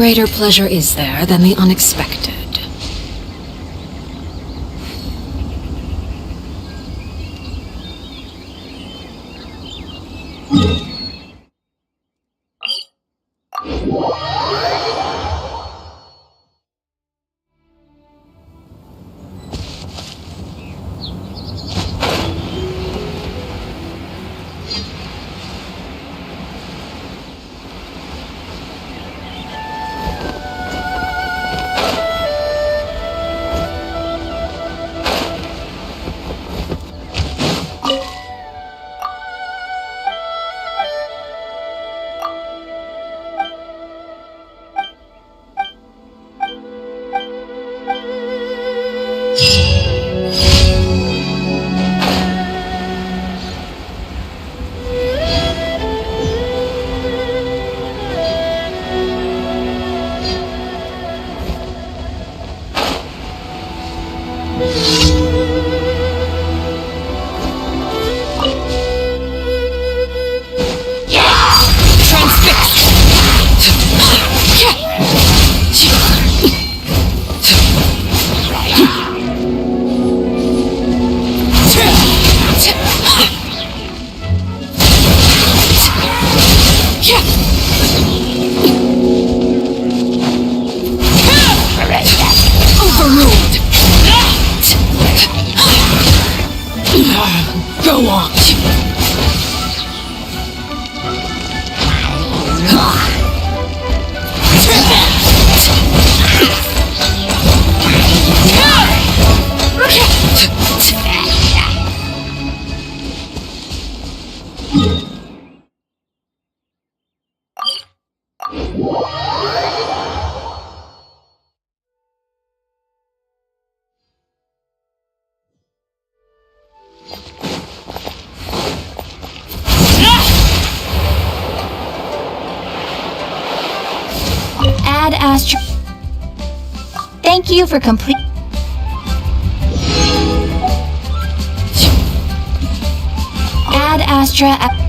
greater pleasure is there than the unexpected? Go on! Add Astra. Thank you for complete. Add Astra.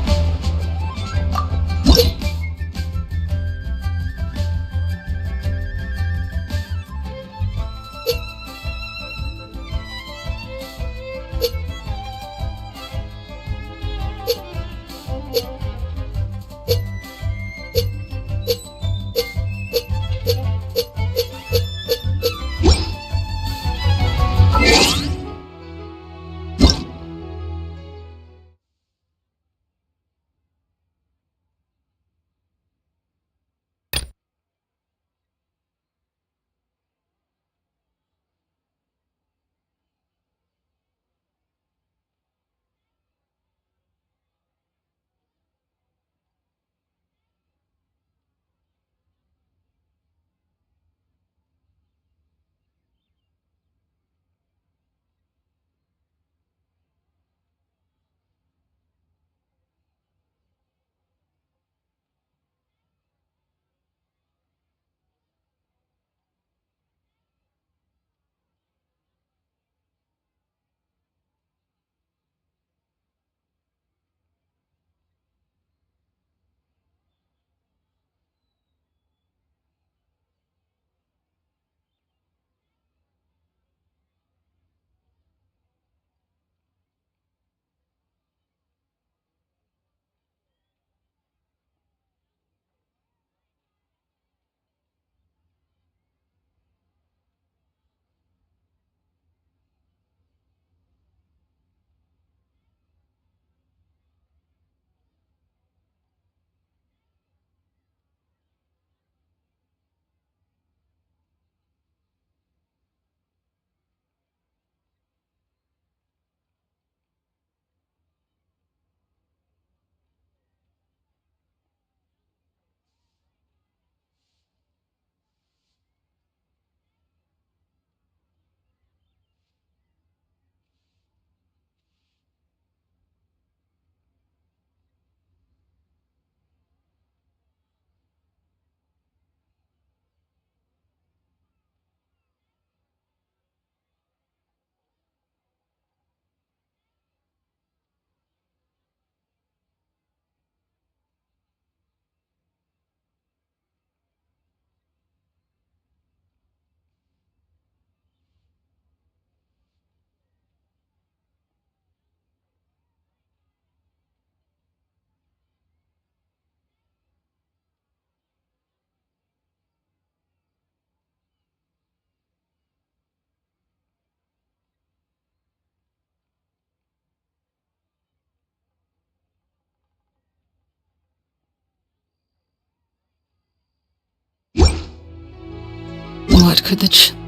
What could the children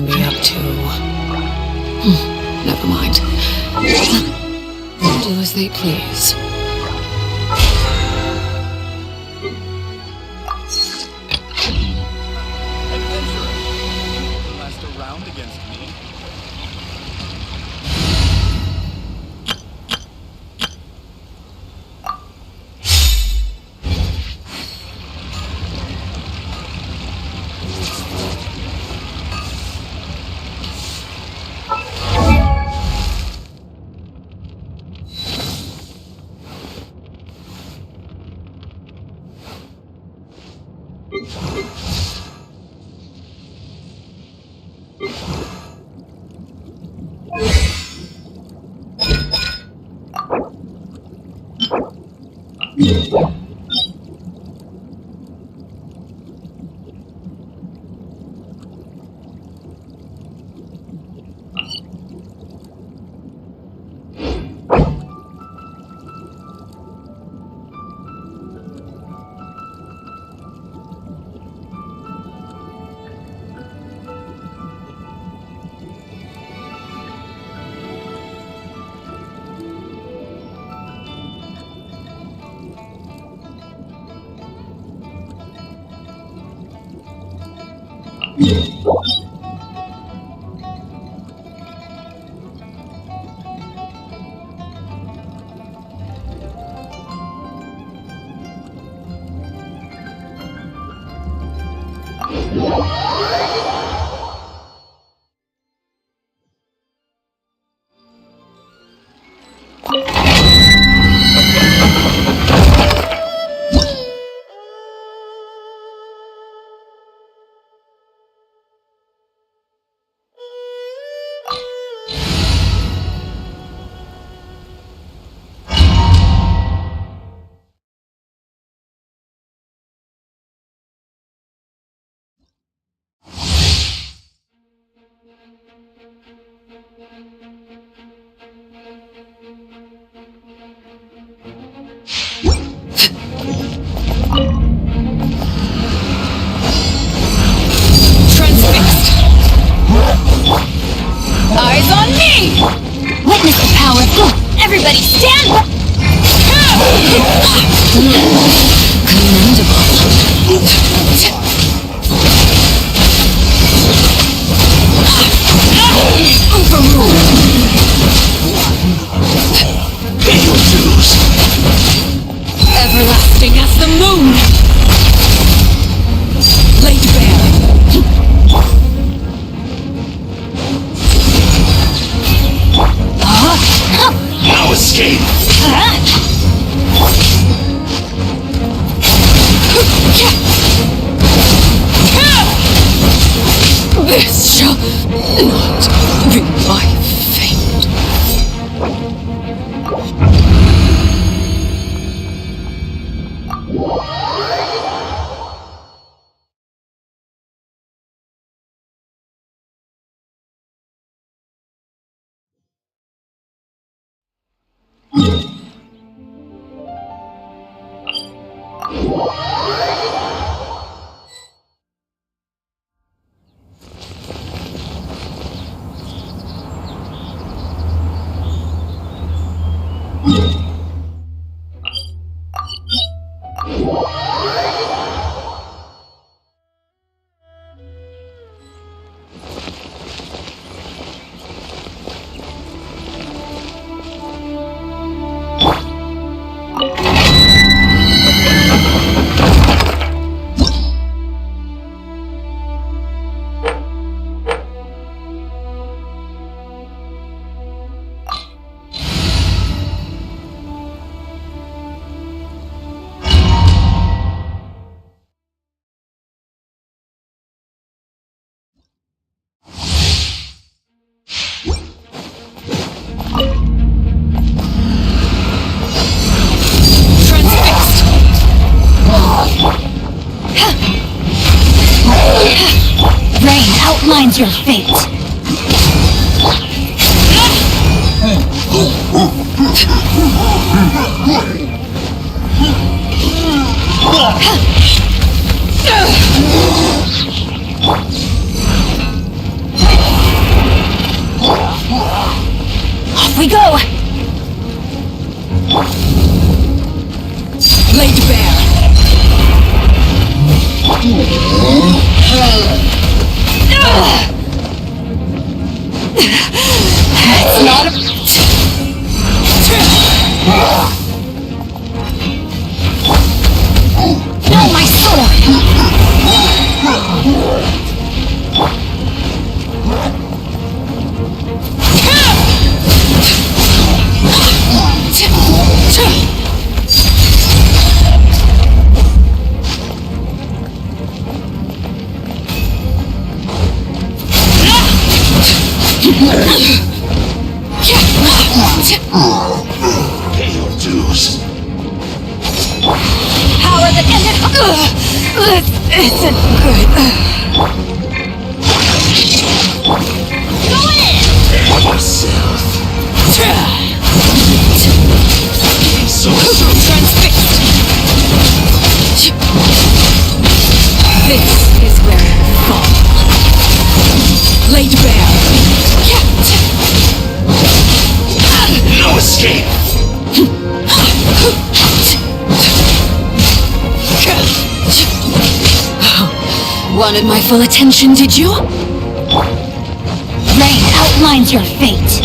be up to? Never mind. Do as they please. Last a round against me. Eyes on me! Witness the power! Everybody stand! Overruled. Pay your dues. Everlasting as the moon. Laid bare. Now escape. This shall not be my fate. outlines your fate. Off we go! Laid bare. It's not a... No, my sword! Pay your dues. Power that ended... This isn't good. Go in! Prepare yourself. So Transfixed. This is where you fall. Laid bare. no escape. Wanted my full attention, did you? Rain outlines your fate.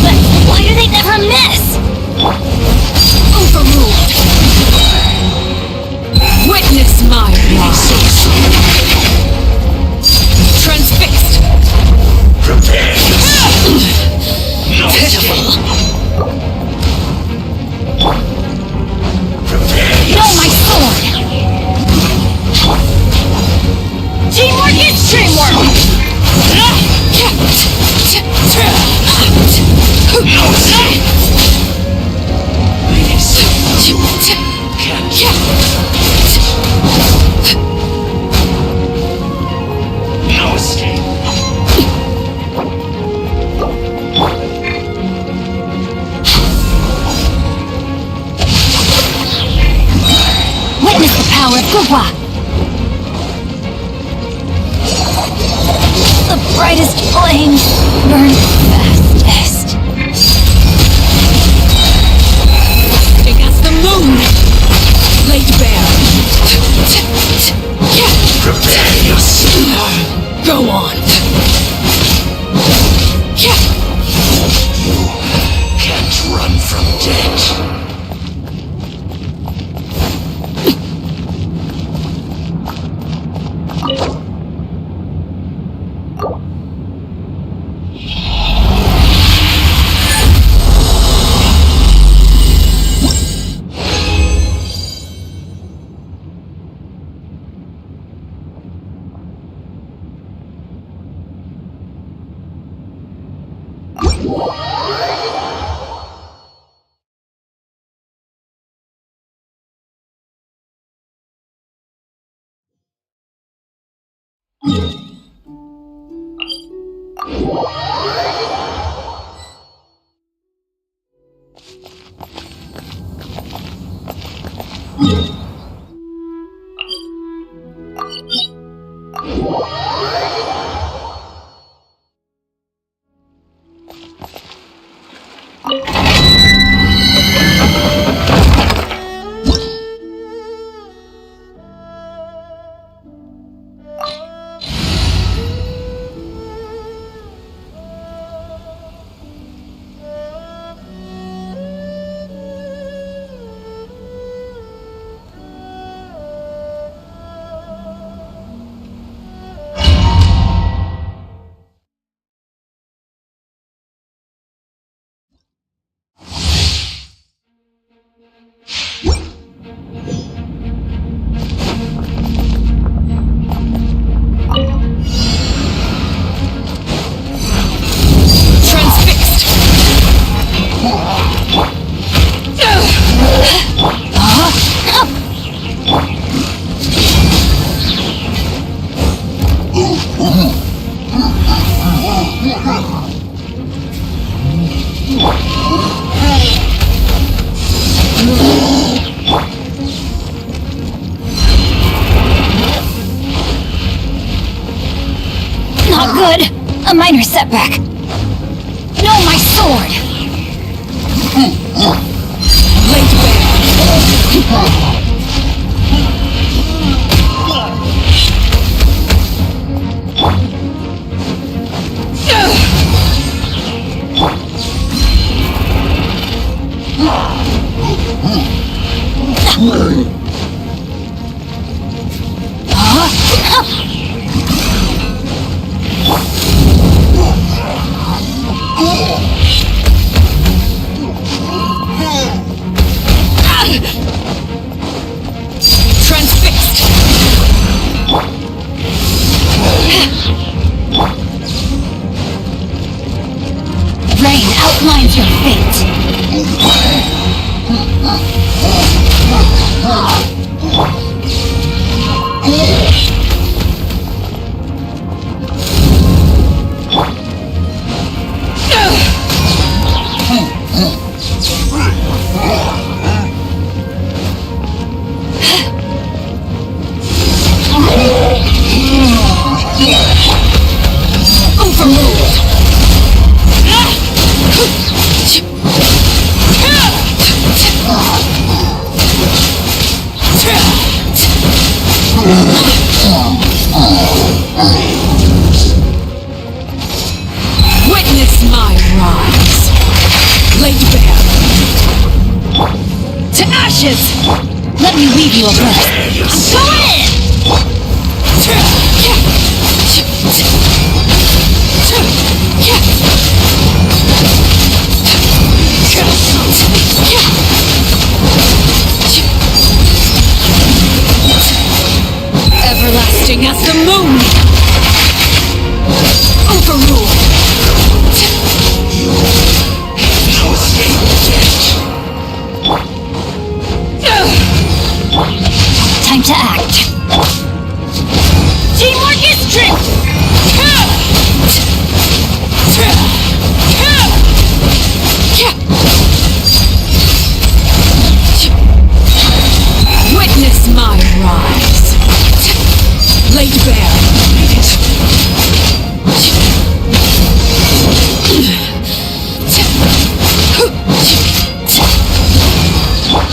But why do they never miss? Overruled. Witness my loss. Transfixed. Prepare yourself. No escape. Prepare No, yourself. my sword! Teamwork is teamwork! No escape. Please. No escape. Witness the power of Gugwa! The brightest flames burn fastest. Big as the moon. Laid bare. Prepare yourself. Go on. You can't run from death. A minor setback. No, my sword! Laid bare. Transfixed. Rain outlines your fate. Witness my rise. Laid bare. To ashes. Let me weave you a blade. I'm going in! Everlasting as the moon. Overruled. No escape yet. Time to act. Teamwork is strength! Witness my rise. Laid bare.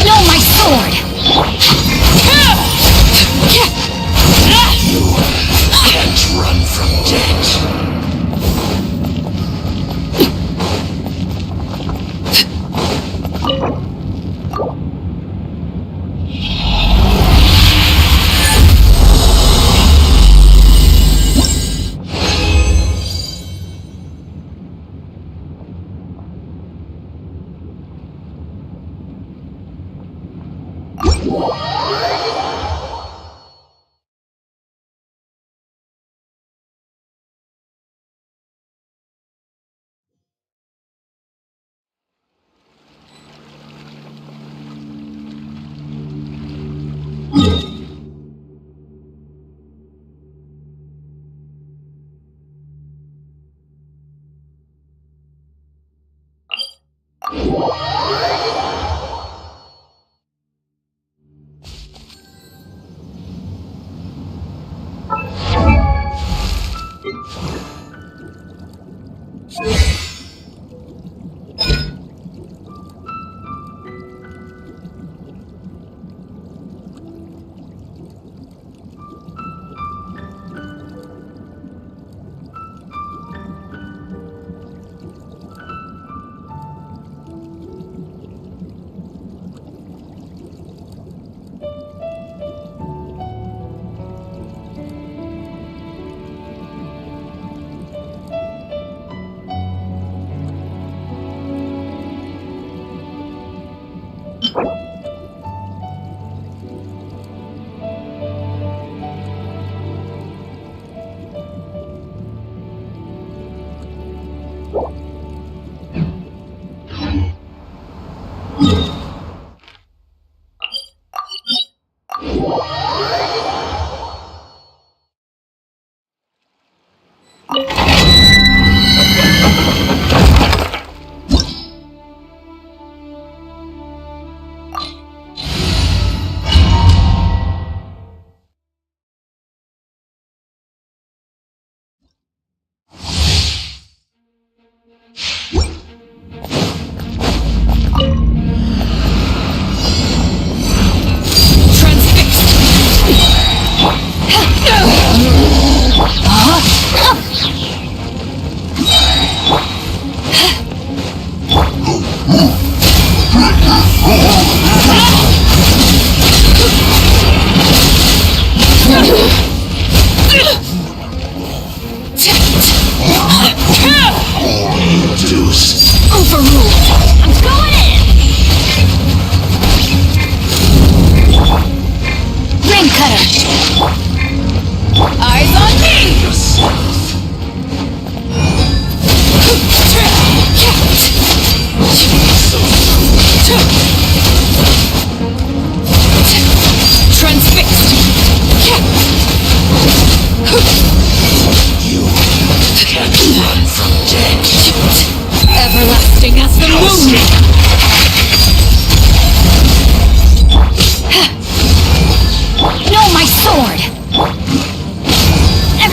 No, my sword! You can't run from death.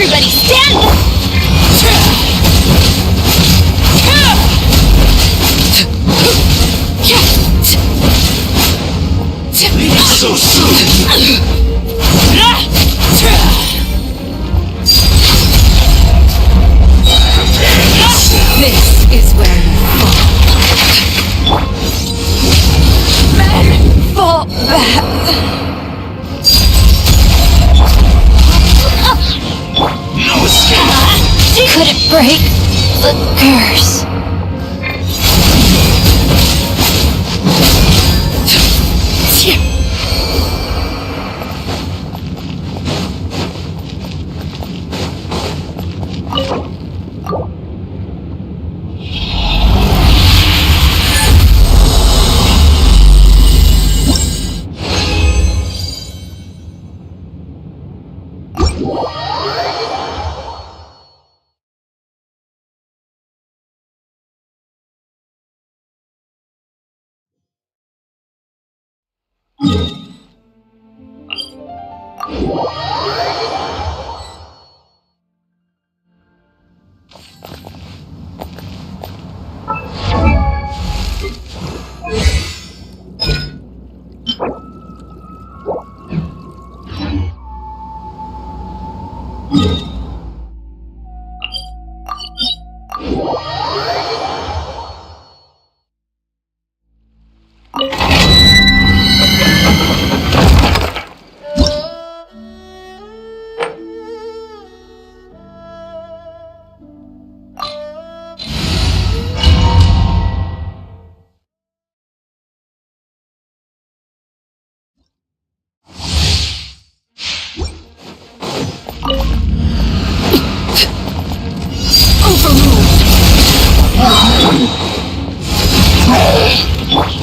Everybody stand! So soon! This is where you fall. Men fall back. No escape! Couldn't break the curse.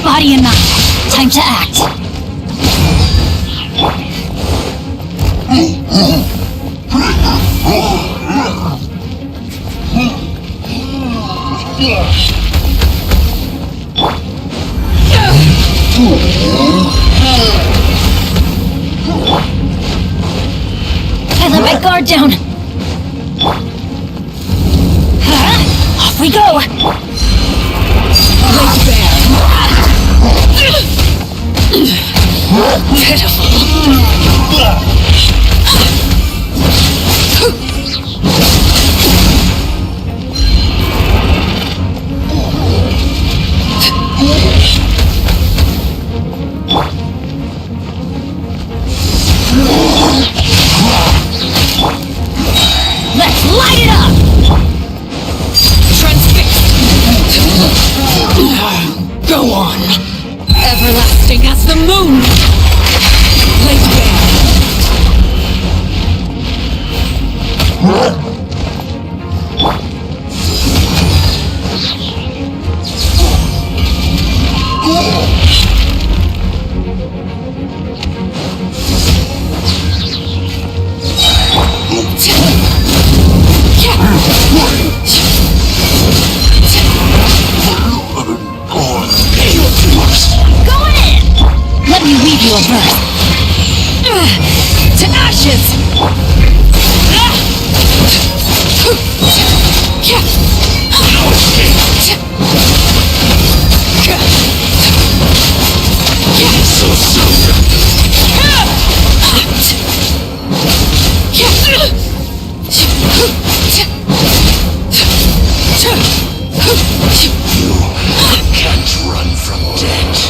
Body and mind. Time to act. I let my guard down. Off we go. Pitiful. Let's light it up! Transfixed! Go on! Everlasting as the moon! Laid Going in! Let me weave you a verse. To ashes! So soon! You can't run from death.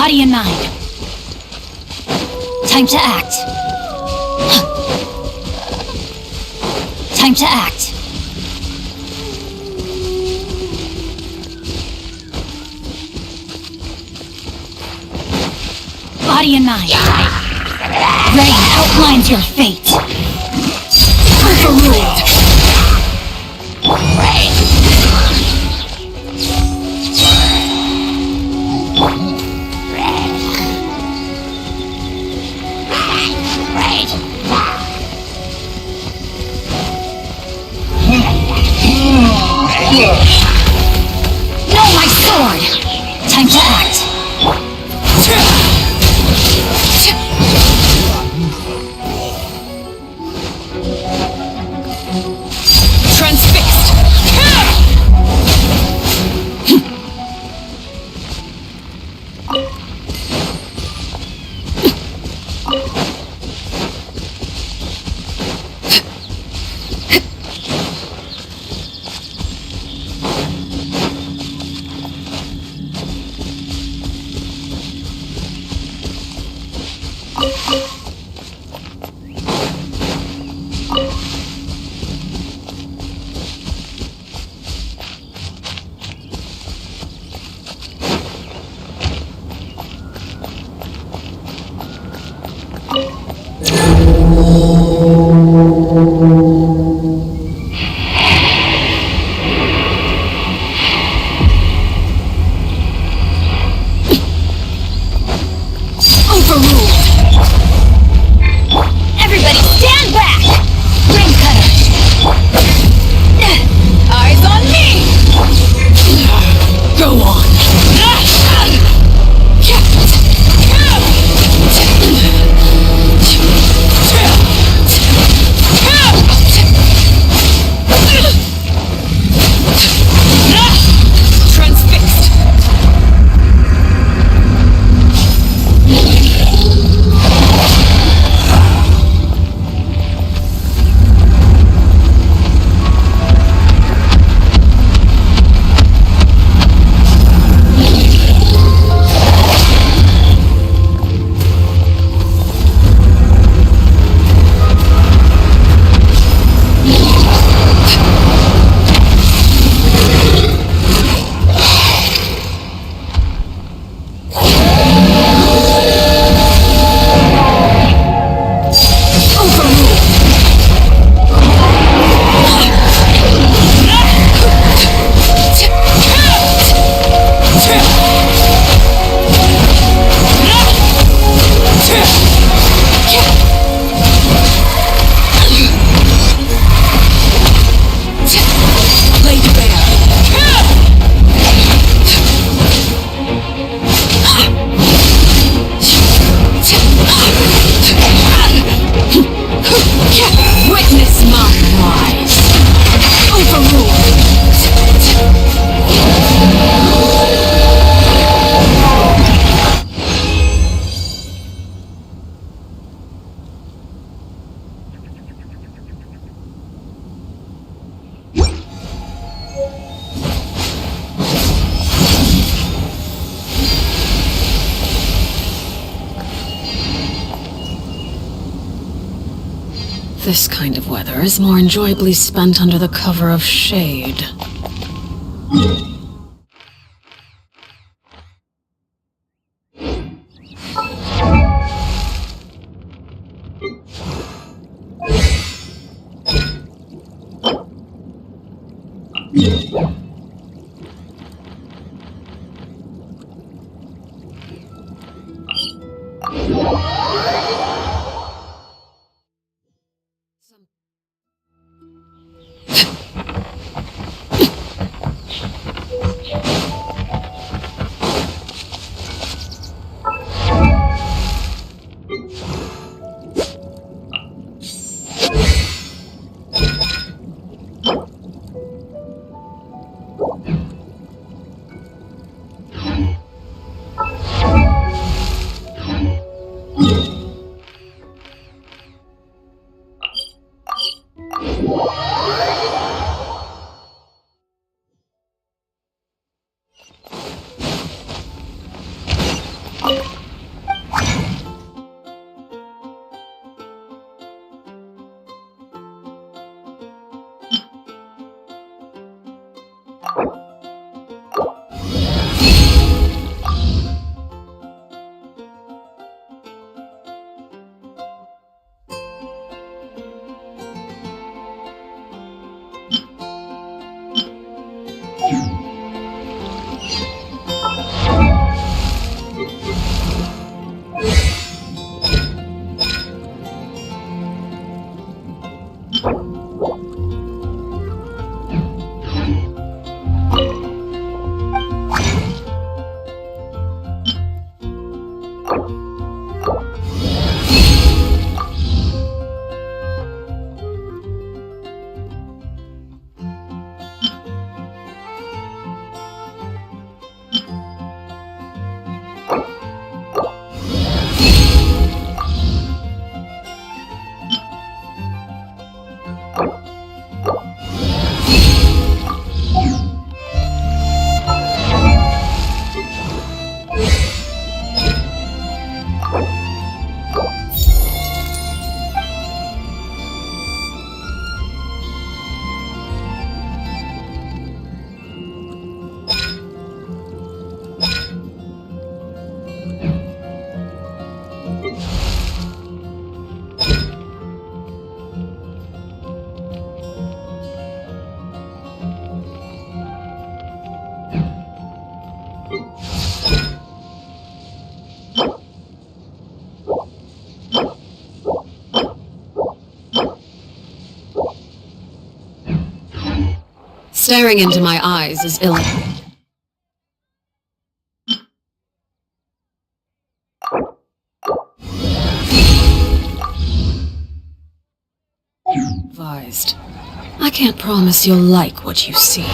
Body and mind. Time to act. Time to act. Body and mind. Rain outlines your fate. Overruled. No, my sword! Time to act. Transfixed! This kind of weather is more enjoyably spent under the cover of shade. Staring into my eyes is ill. Advised. I can't promise you'll like what you see.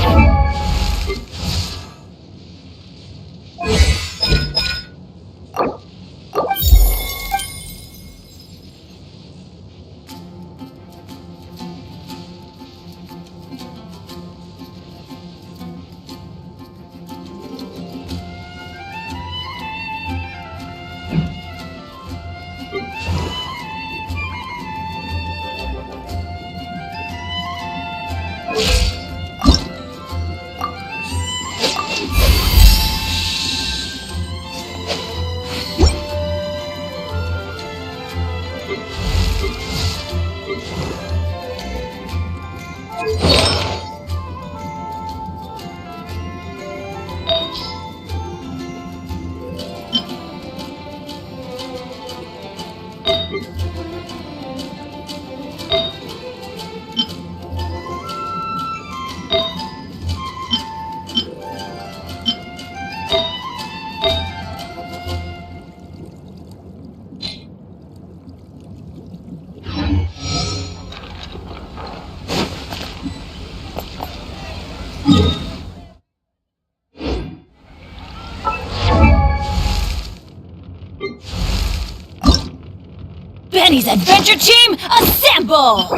Benny's adventure team, assemble!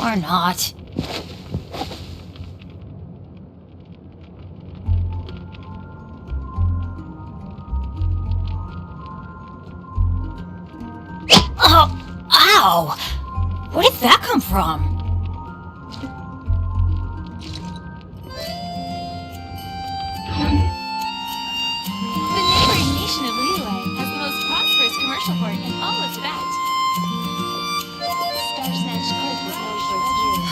Or not. Oh, ow! Where did that come from? The neighboring nation of Liyue has the most prosperous commercial port in all of Tibet. Star Snatch Cliff is known for its beauty.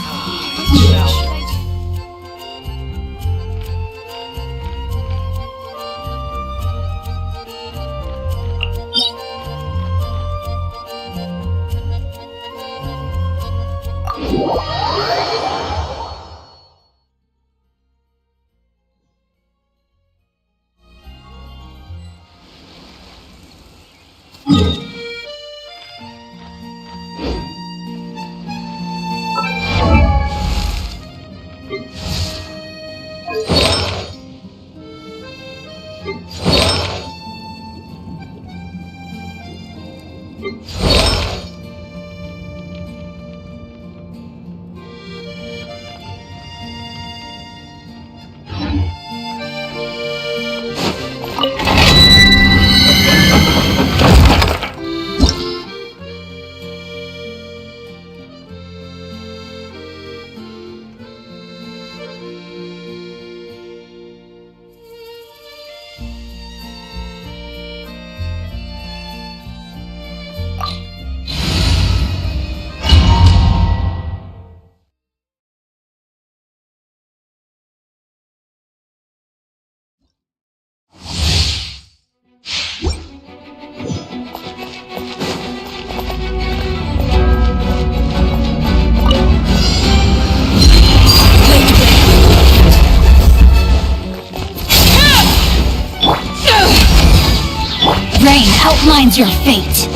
Rain outlines your fate.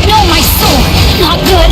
No, my sword! Not good!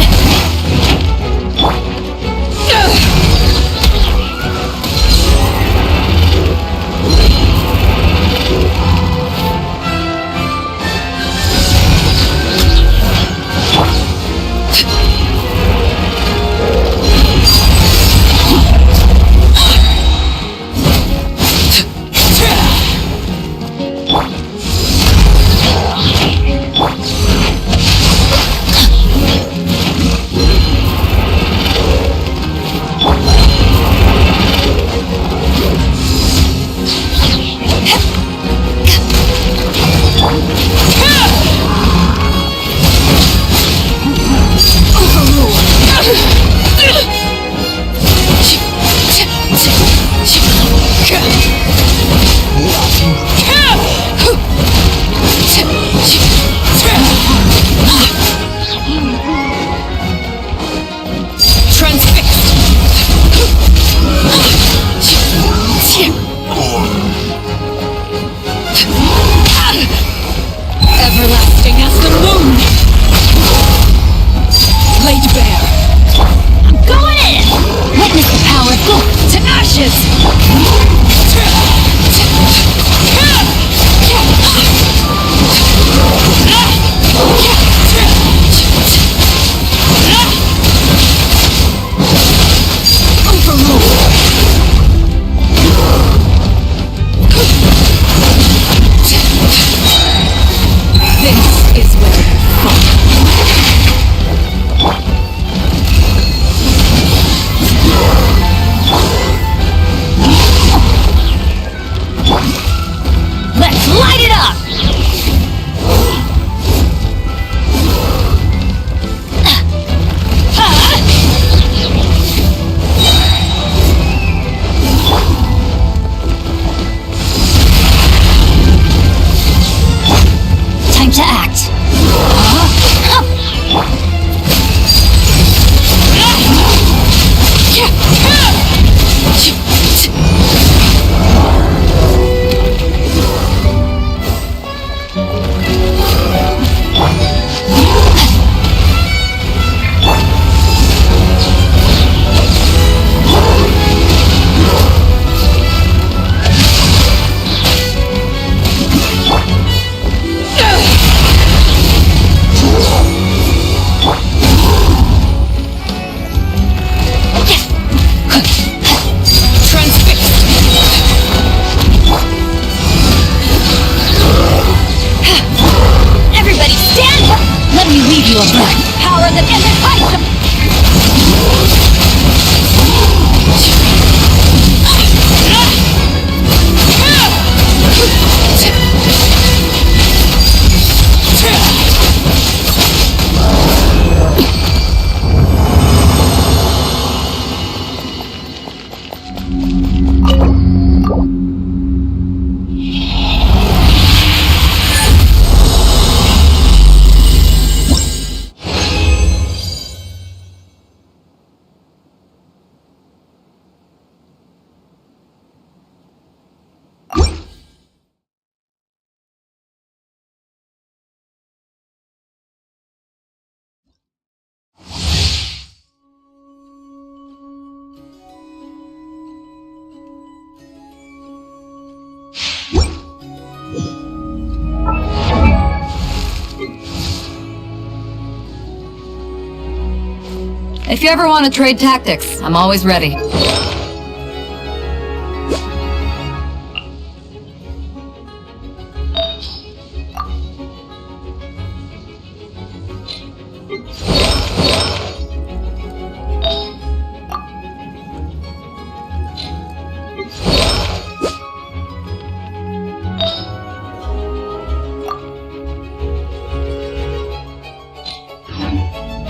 If you ever want to trade tactics, I'm always ready.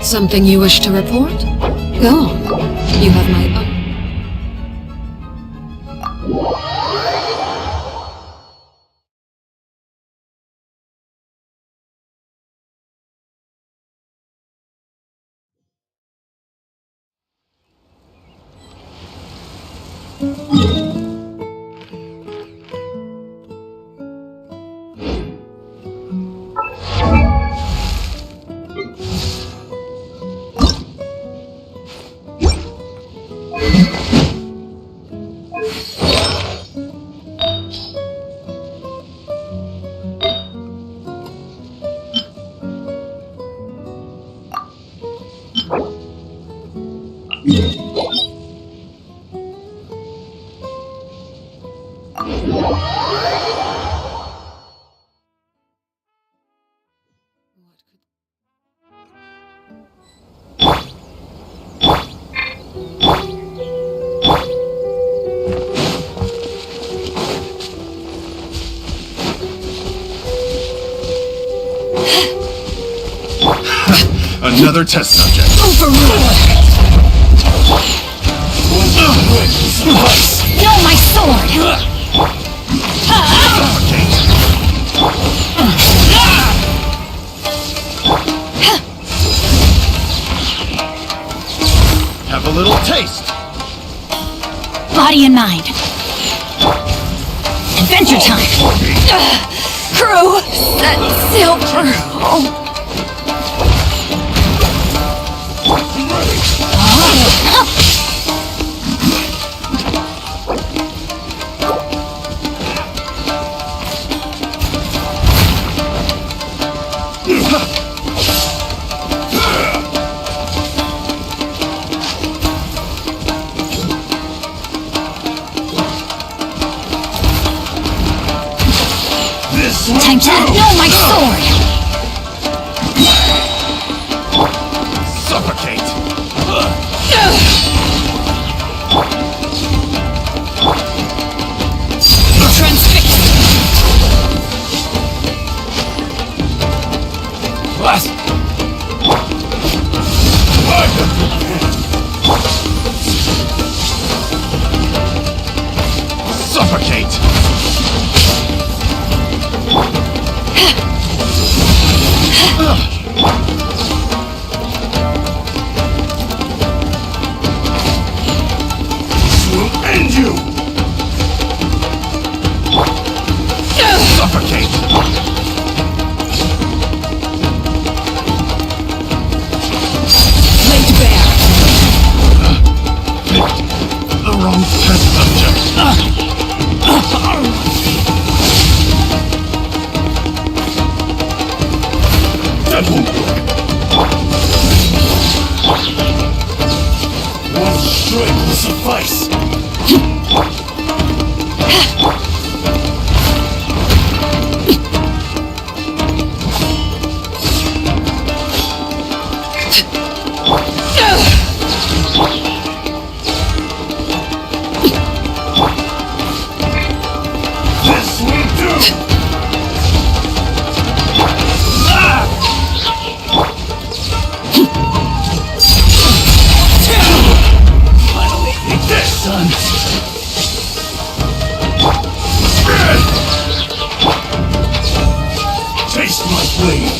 Something you wish to report? Go on. You have my Another test subject. No, my sword! Have a little taste. Body and mind. Adventure time! Crew, set sail for home. Time to know my sword! Suffocate. Transfixed! Blast. Suffocate. Will end you. Suffocate. Laid bare! The wrong test subject. That won't work. One strike will suffice. This will do. Finally, take this, son. Taste my blade.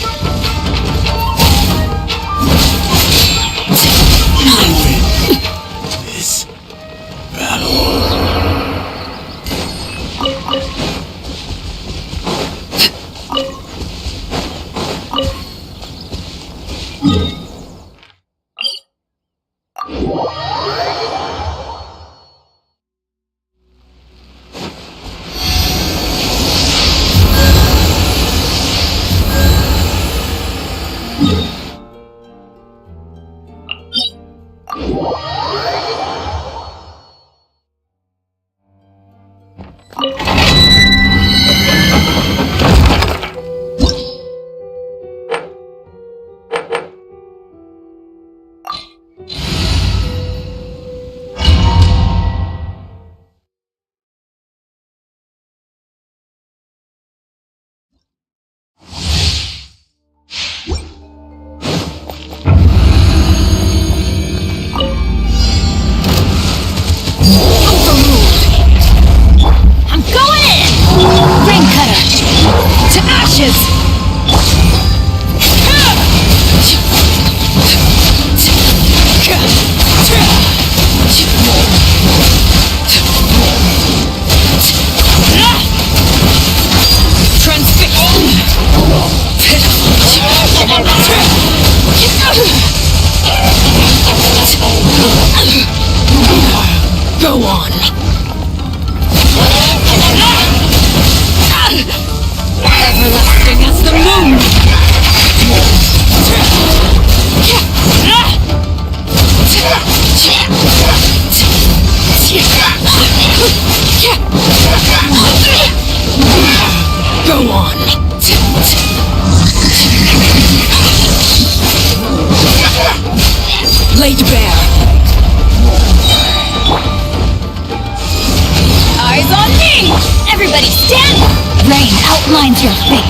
You win this battle. I'm going in! Rain cutter! To ashes! Go on. Everlasting as the moon. Go on. Laid bare. Eyes on me! Everybody stand! Rain outlines your fate.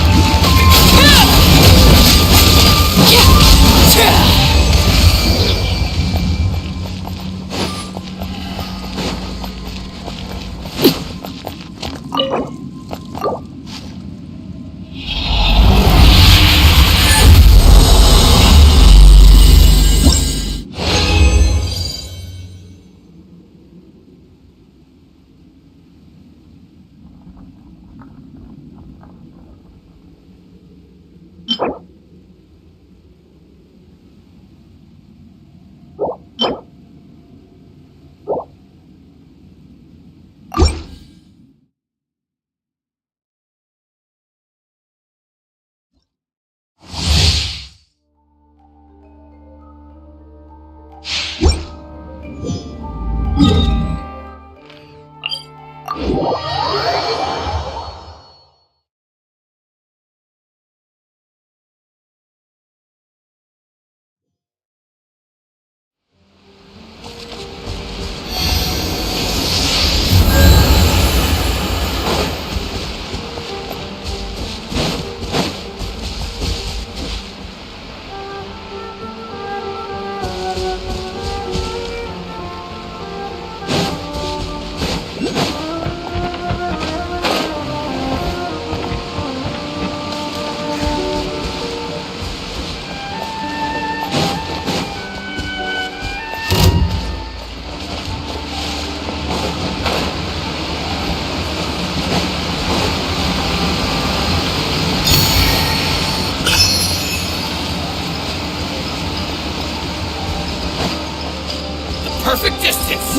Perfect distance!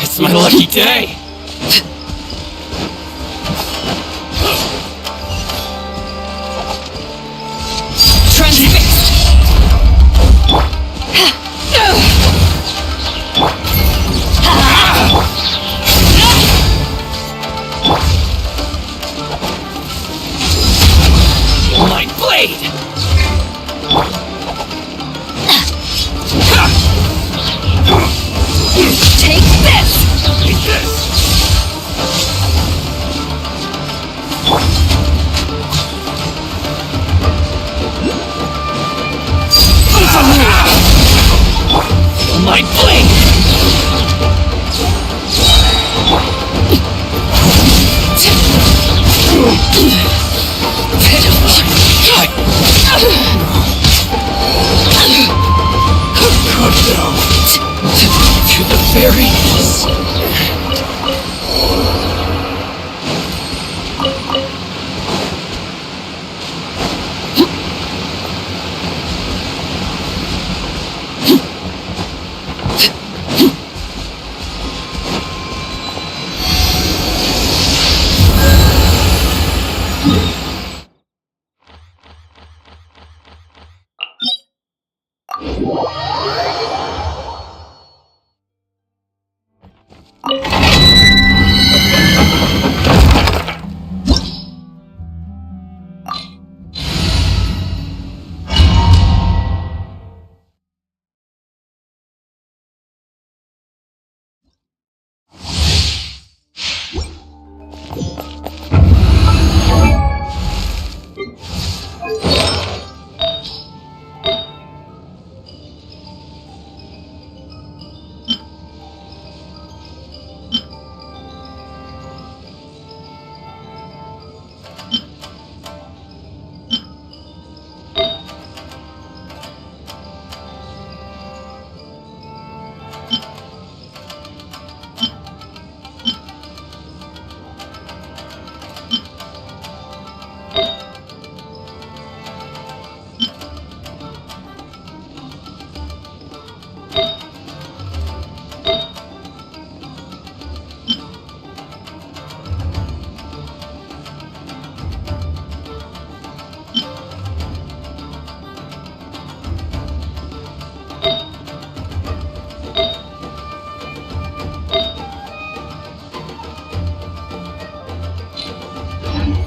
It's my lucky day! Transfixed! My blade! Take this! Take this! My blade! Cut down to the berries.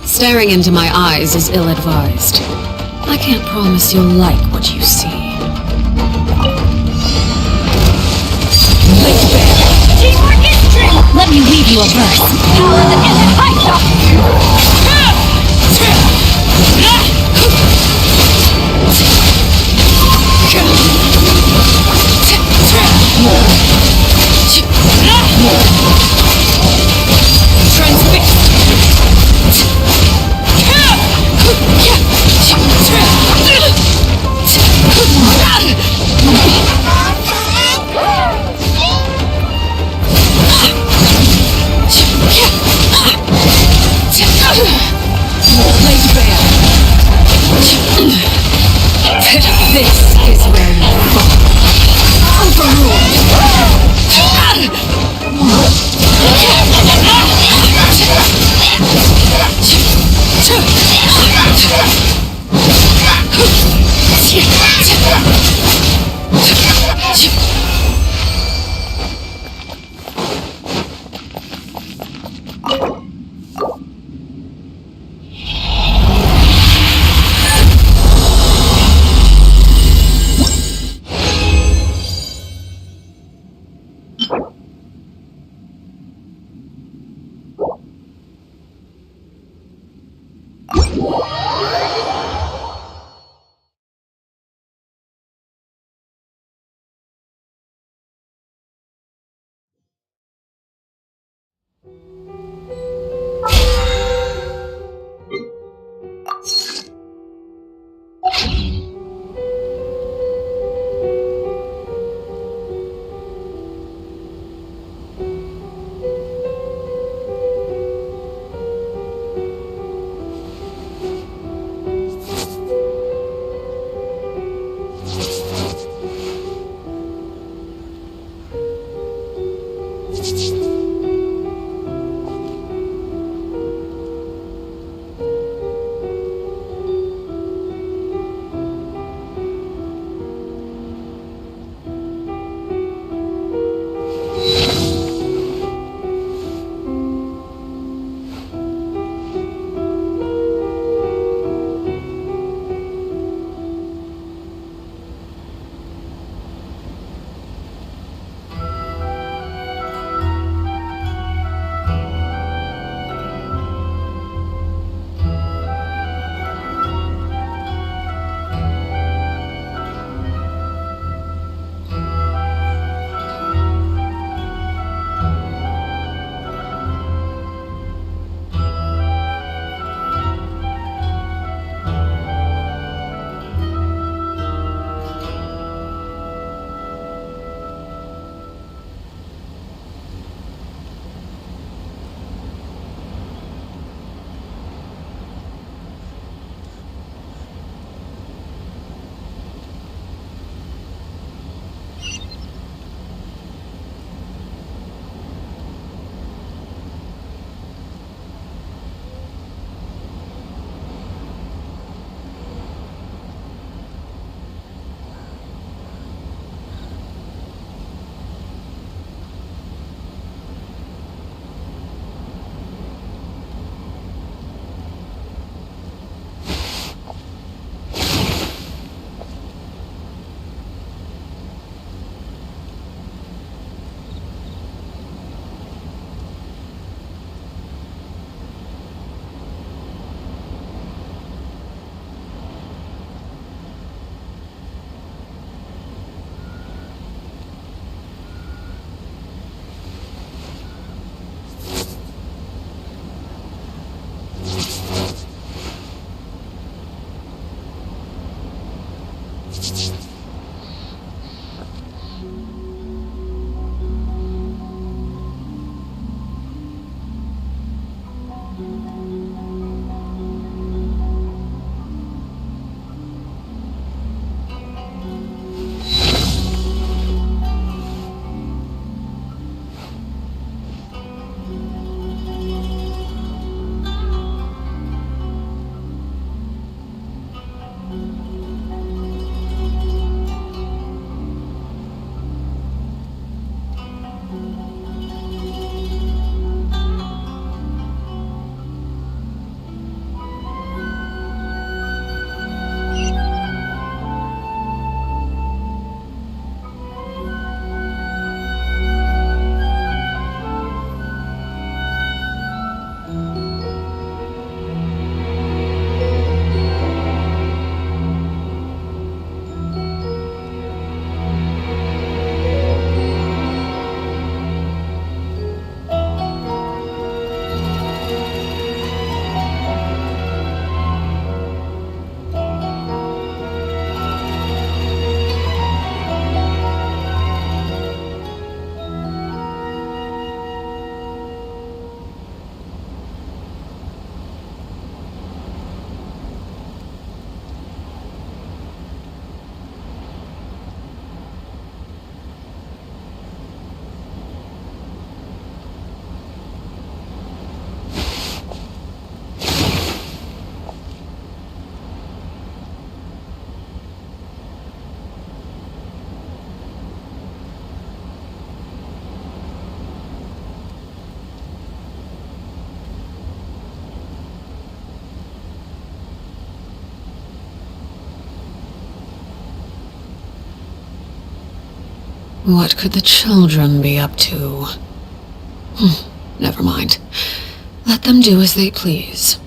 Staring into my eyes is ill-advised. I can't promise you'll like what you see. Teamwork is strength! Let me weave you a verse. Power that isn't high. This is where you fall. Overruled. What could the children be up to? Never mind. Let them do as they please.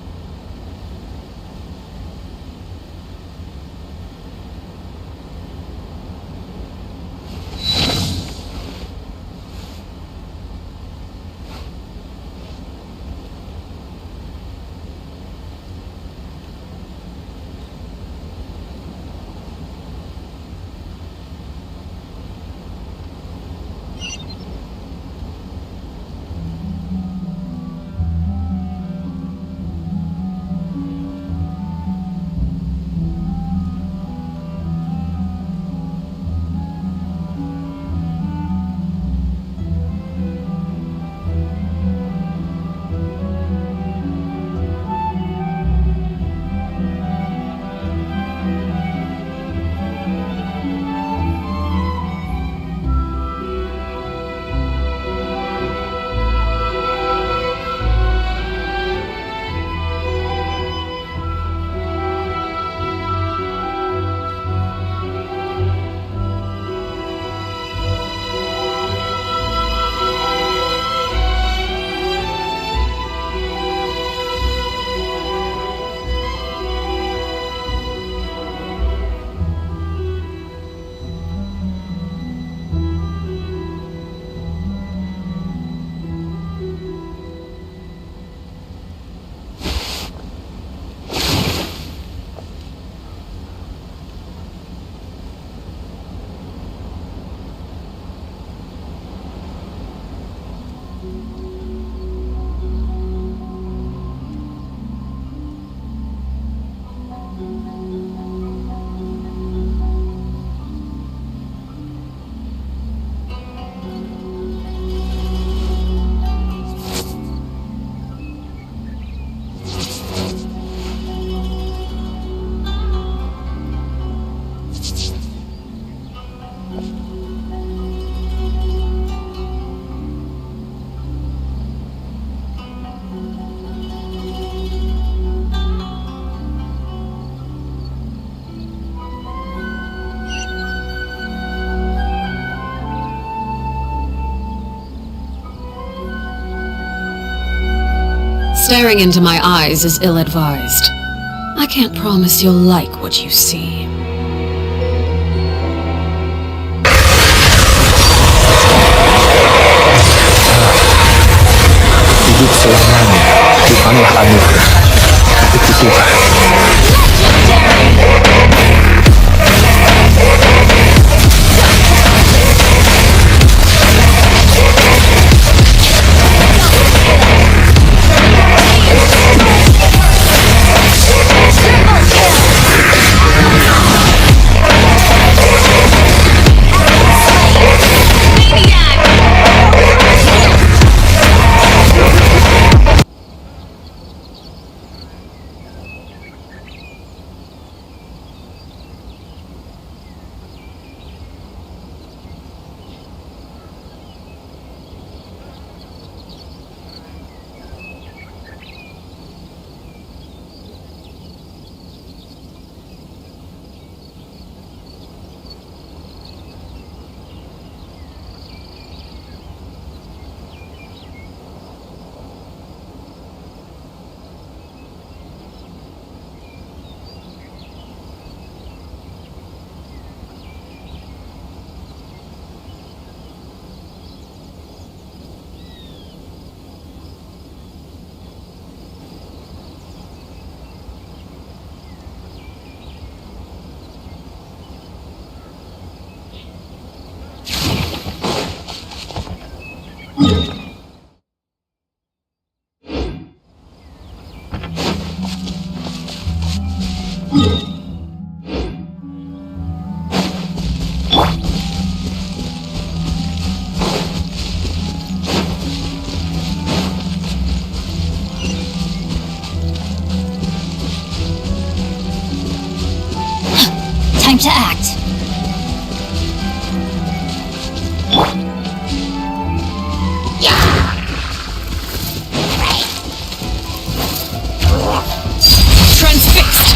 Staring into my eyes is ill-advised. I can't promise you'll like what you see. Hidup selamanya bukanlah anugerah, tapi kutukan. Time to act. Transfixed!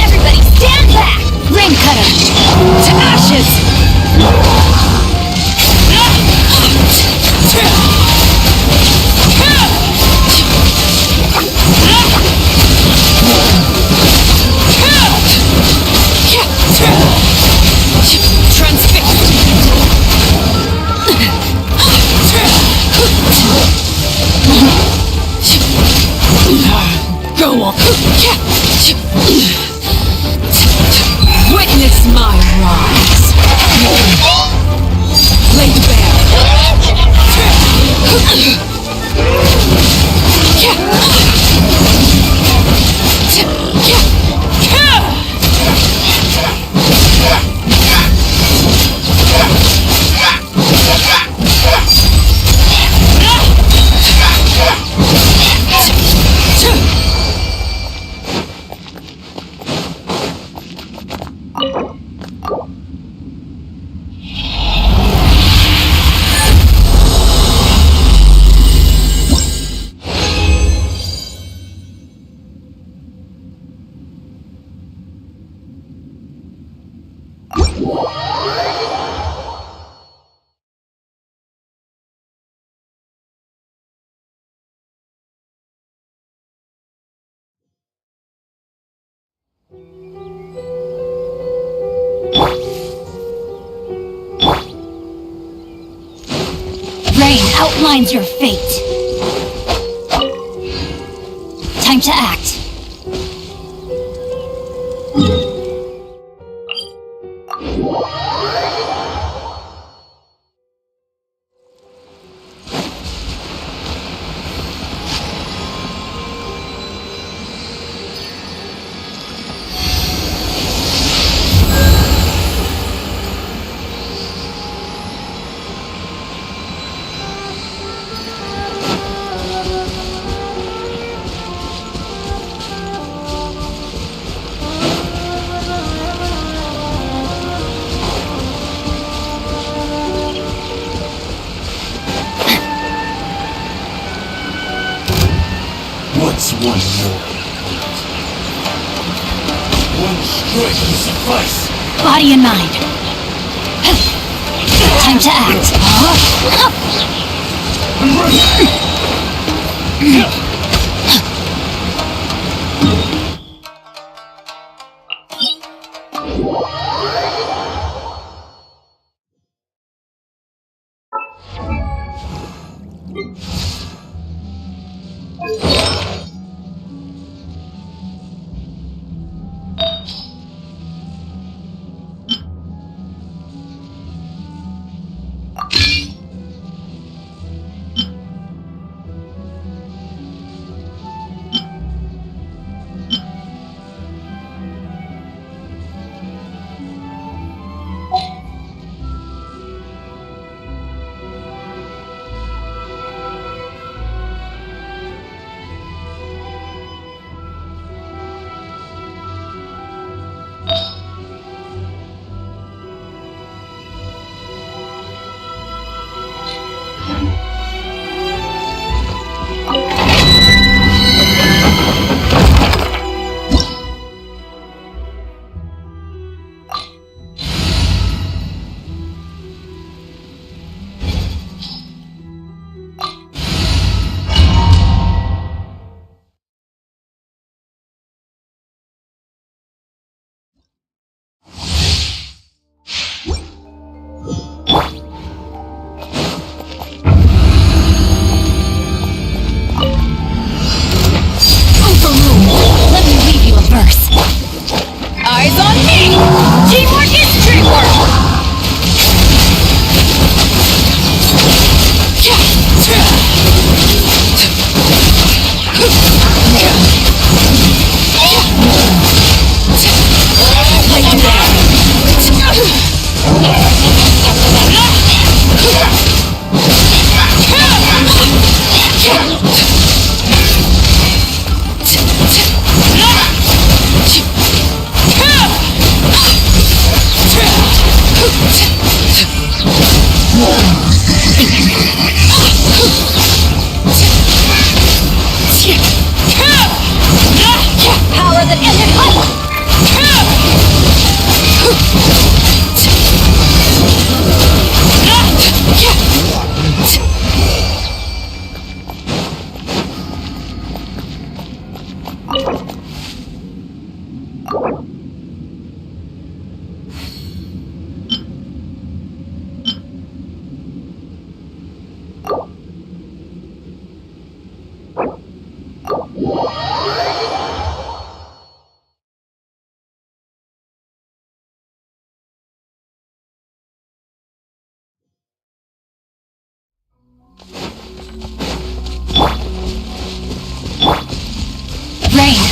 Everybody stand back! Rain cutter! To ashes! Go on. Witness my rise. Laid bare. Rain outlines your fate. Time to act. What's one more? One strike will suffice. Body and mind. Time to act.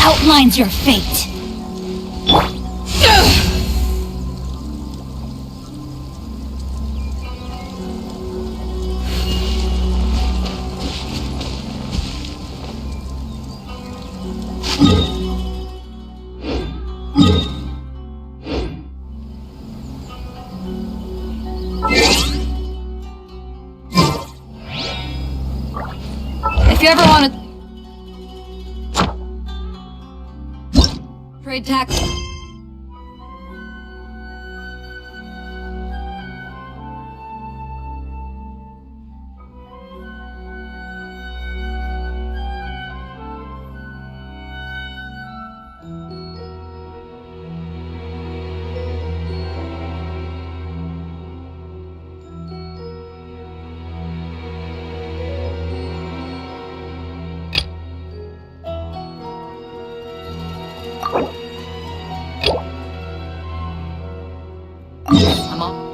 outlines your fate. If you ever want to trade tax. I'm on.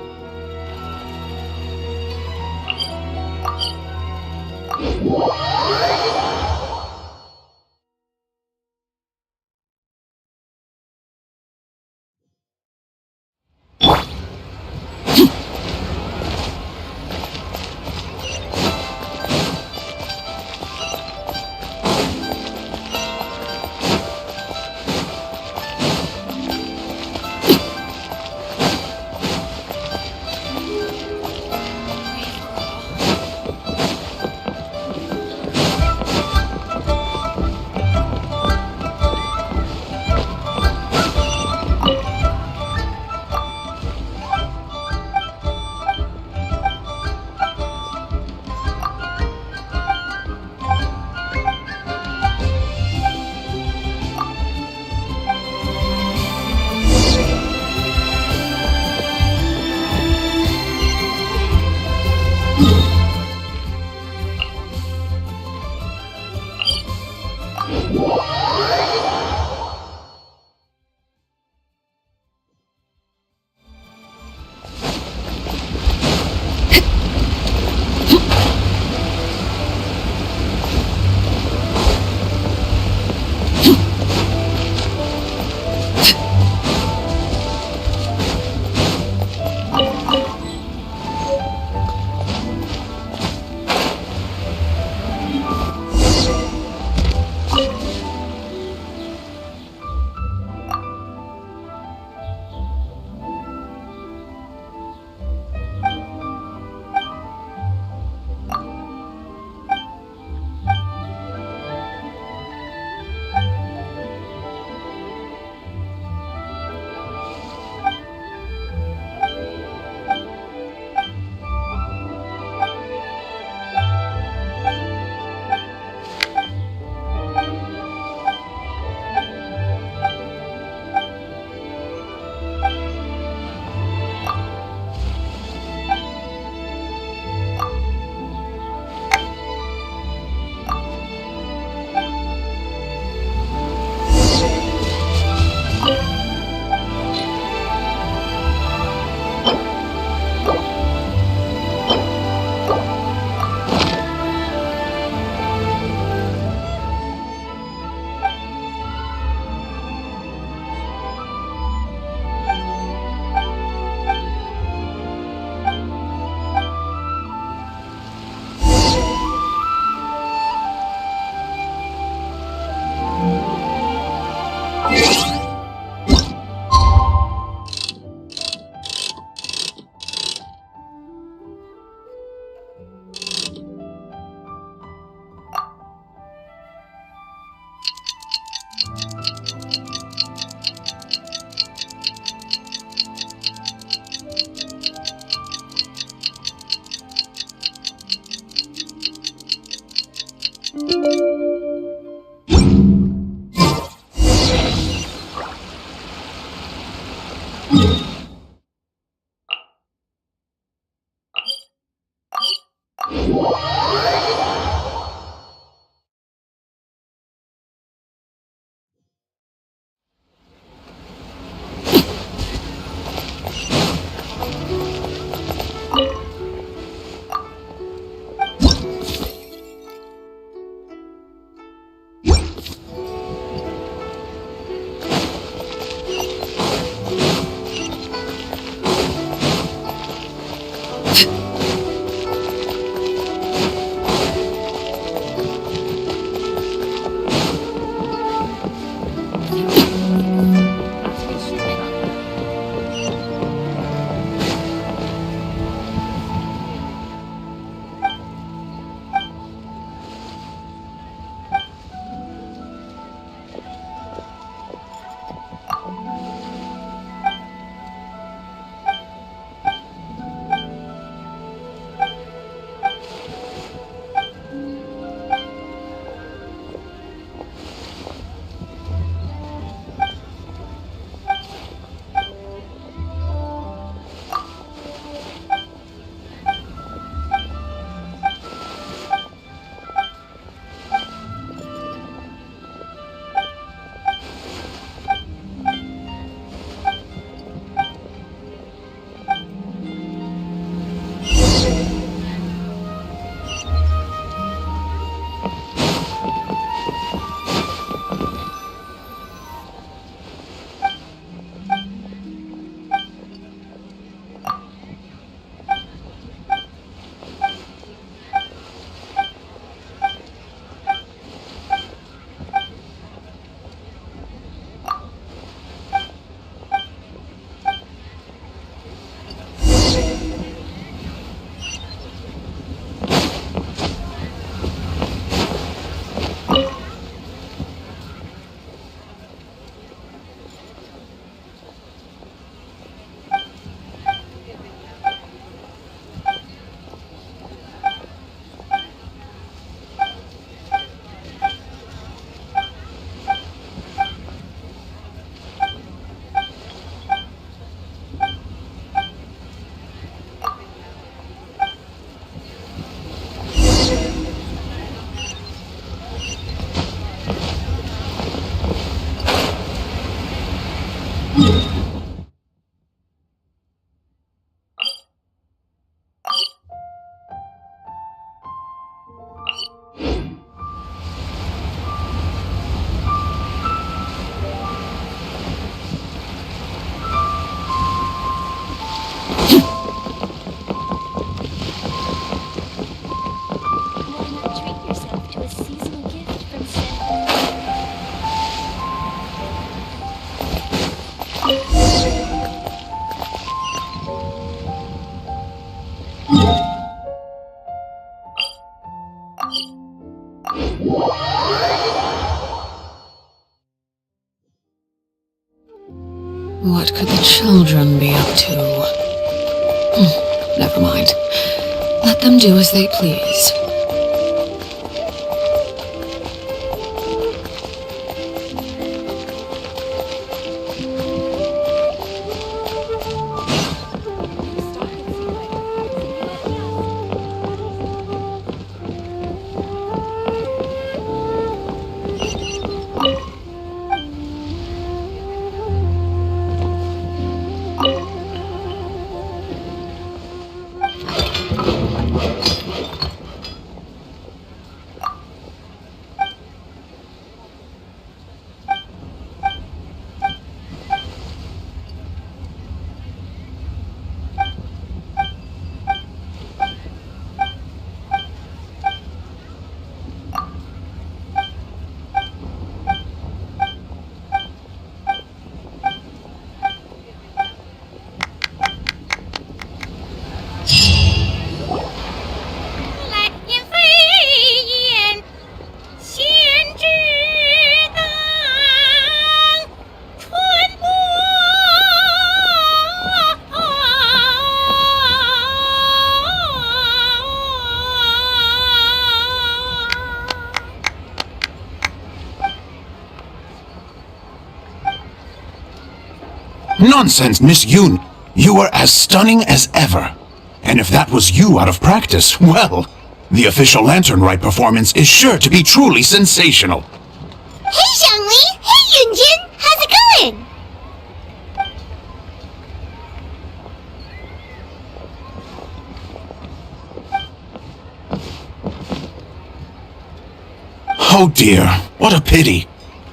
could the children be up to? Never mind. Let them do as they please. Nonsense, Miss Yoon. You were as stunning as ever. And if that was you out of practice, well, the official Lantern Rite performance is sure to be truly sensational. Hey, Xiangli! Hey, Yunjin! How's it going? Oh dear, what a pity.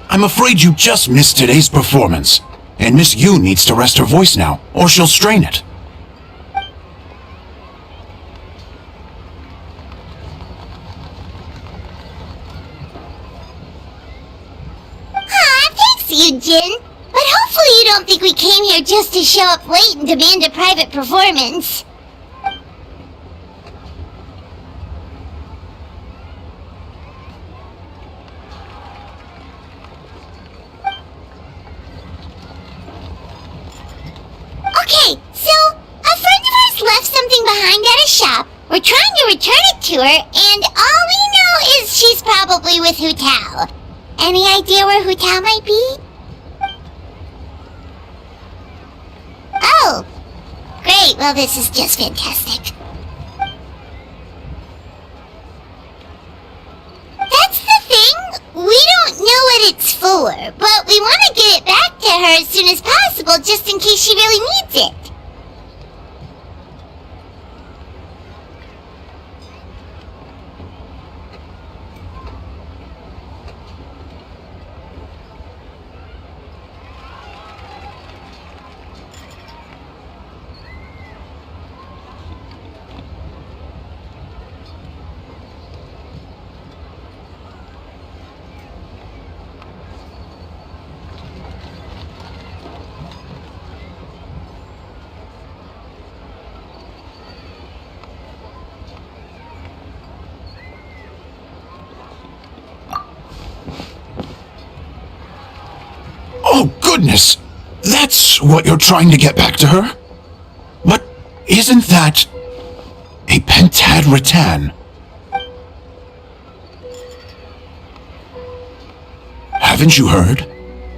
I'm afraid you just missed today's performance. And Miss Yoon needs to rest her voice now, or she'll strain it. Thanks, Yunjin. But hopefully you don't think we came here just to show up late and demand a private performance. Okay, so a friend of ours left something behind at a shop. We're trying to return it to her, and all we know is she's probably with Hu Tao. Any idea where Hu Tao might be? Oh, great. Well, this is just fantastic. That's the thing. We don't know what it's for, but we want to get it back to her as soon as possible just in case she really needs it. Oh, goodness! That's what you're trying to get back to her? But isn't that a pentad rattan? Haven't you heard?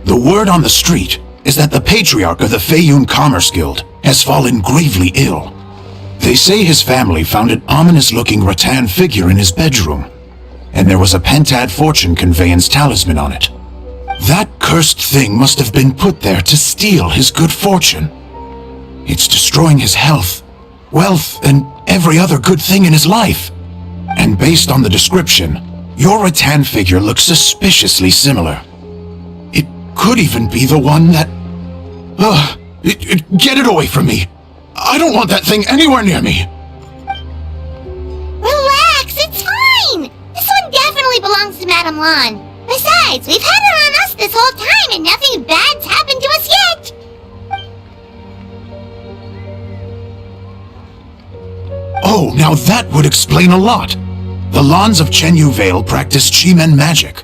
The word on the street is that the patriarch of the Feiyun Commerce Guild has fallen gravely ill. They say his family found an ominous-looking rattan figure in his bedroom, and there was a pentad fortune conveyance talisman on it. That cursed thing must have been put there to steal his good fortune. It's destroying his health, wealth, and every other good thing in his life. And based on the description, your rattan figure looks suspiciously similar. It could even be the one that... get it away from me! I don't want that thing anywhere near me! Relax, it's fine! This one definitely belongs to Madame Lan. Besides, we've had it on us this whole time and nothing bad's happened to us yet! Oh, now that would explain a lot. The Lans of Chenyu Vale practice Chi-Men magic.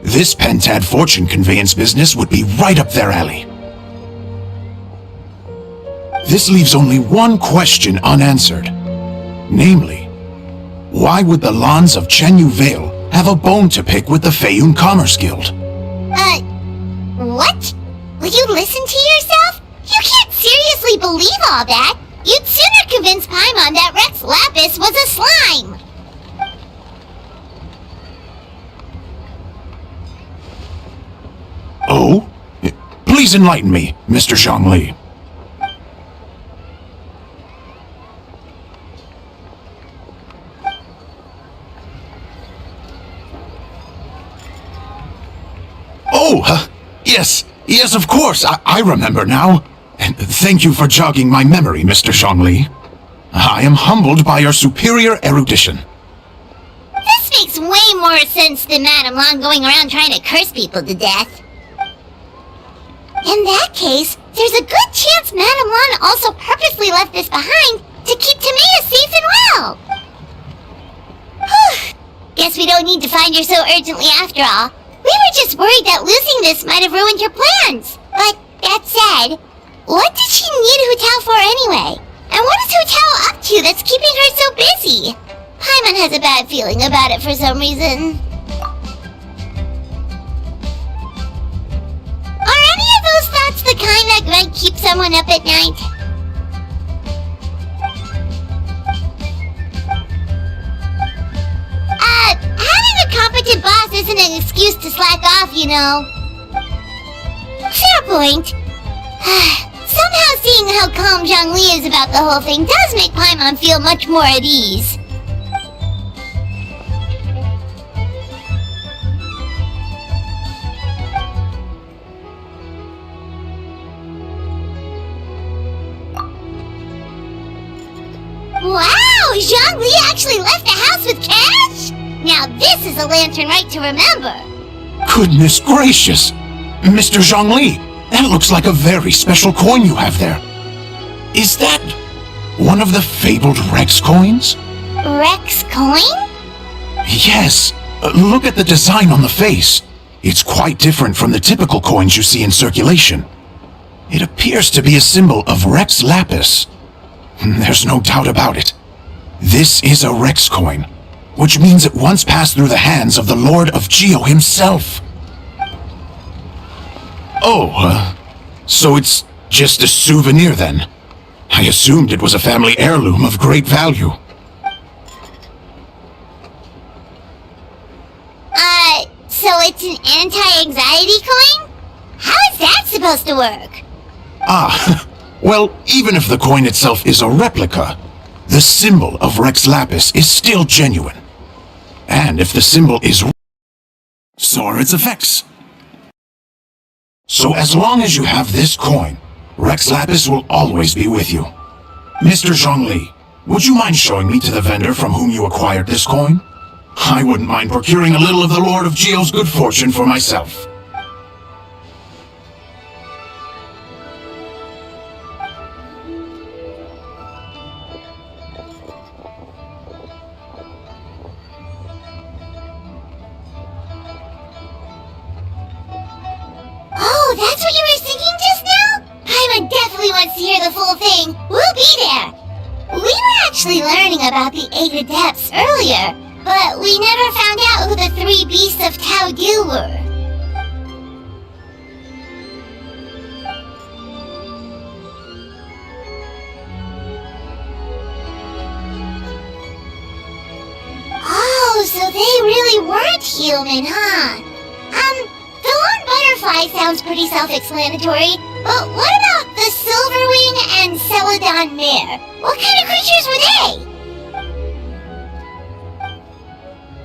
This pentad fortune conveyance business would be right up their alley. This leaves only one question unanswered. Namely, why would the Lans of Chenyu Vale have a bone to pick with the Feiyun Commerce Guild? What? Will you listen to yourself? You can't seriously believe all that. You'd sooner convince Paimon that Rex Lapis was a slime. Oh? Please enlighten me, Mr. Zhongli. Oh, yes, of course, I remember now. And thank you for jogging my memory, Mr. Zhongli. I am humbled by your superior erudition. This makes way more sense than Madame Long going around trying to curse people to death. In that case, there's a good chance Madame Long also purposely left this behind to keep Tamea safe and well. Whew. Guess we don't need to find her so urgently after all. We were just worried that losing this might have ruined her plans. But that said, what did she need Hu Tao for anyway? And what is Hu Tao up to that's keeping her so busy? Paimon has a bad feeling about it for some reason. Are any of those thoughts the kind that might keep someone up at night? Having a competent boss isn't an excuse to slack off, you know. Fair point. Somehow seeing how calm Zhongli is about the whole thing does make Paimon feel much more at ease. Wow! Zhongli actually left the house with cash? Now this is a lantern right to remember. Goodness gracious! Mr. Zhongli, that looks like a very special coin you have there. Is that one of the fabled Rex coins? Rex coin? Yes. Look at the design on the face. It's quite different from the typical coins you see in circulation. It appears to be a symbol of Rex Lapis. There's no doubt about it. This is a Rex coin, which means it once passed through the hands of the Lord of Geo himself. Oh, so it's just a souvenir then. I assumed it was a family heirloom of great value. So it's an anti-anxiety coin? How is that supposed to work? Well, even if the coin itself is a replica, the symbol of Rex Lapis is still genuine. And if the symbol is so are its effects. So as long as you have this coin, Rex Lapis will always be with you. Mr. Zhongli, would you mind showing me to the vendor from whom you acquired this coin? I wouldn't mind procuring a little of the Lord of Geo's good fortune for myself. Oh, that's what you were thinking just now? Paimon definitely wants to hear the full thing. We'll be there. We were actually learning about the 8 Adepts earlier, but we never found out who the 3 Beasts of Tao Gil were. Oh, so they really weren't human, huh? The lone butterfly sounds pretty self-explanatory, but what about the Silverwing and Celadon Mare? What kind of creatures were they?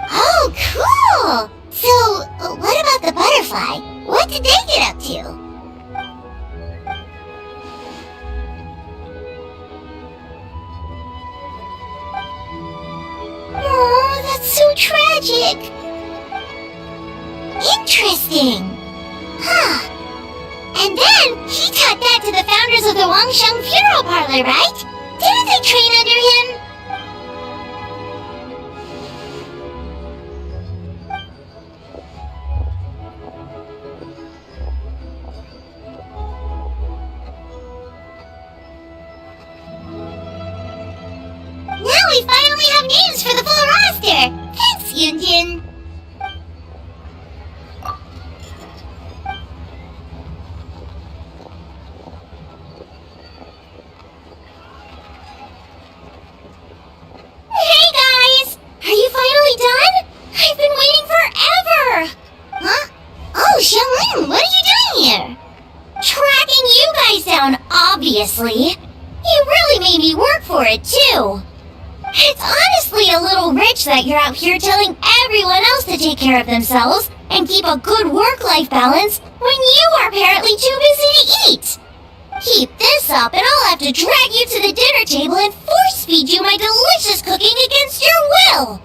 Oh, cool! So, what about the butterfly? What did they get up to? Oh, that's so tragic! Interesting! Huh. And then, he taught that to the founders of the Wangsheng Funeral Parlor, right? Didn't they train under him? some names for the full roster. Thanks, Yunjin. Hey guys! Are you finally done? I've been waiting forever! Huh? Oh, Xiangling, what are you doing here? Tracking you guys down, obviously. You really made me work for it, too. It's honestly a little rich that you're out here telling everyone else to take care of themselves and keep a good work-life balance when you are apparently too busy to eat. Keep this up and I'll have to drag you to the dinner table and force-feed you my delicious cooking against your will.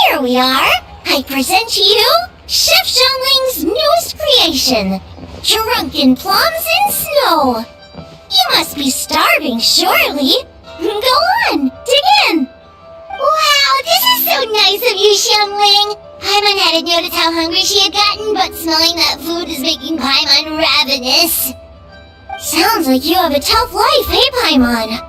Here we are. I present to you Chef Xiangling's newest creation, Drunken Plums in Snow. You must be starving, surely. Go on, dig in. Wow, this is so nice of you, Xiangling. Paimon hadn't noticed how hungry she had gotten, but smelling that food is making Paimon ravenous. Sounds like you have a tough life, hey, Paimon?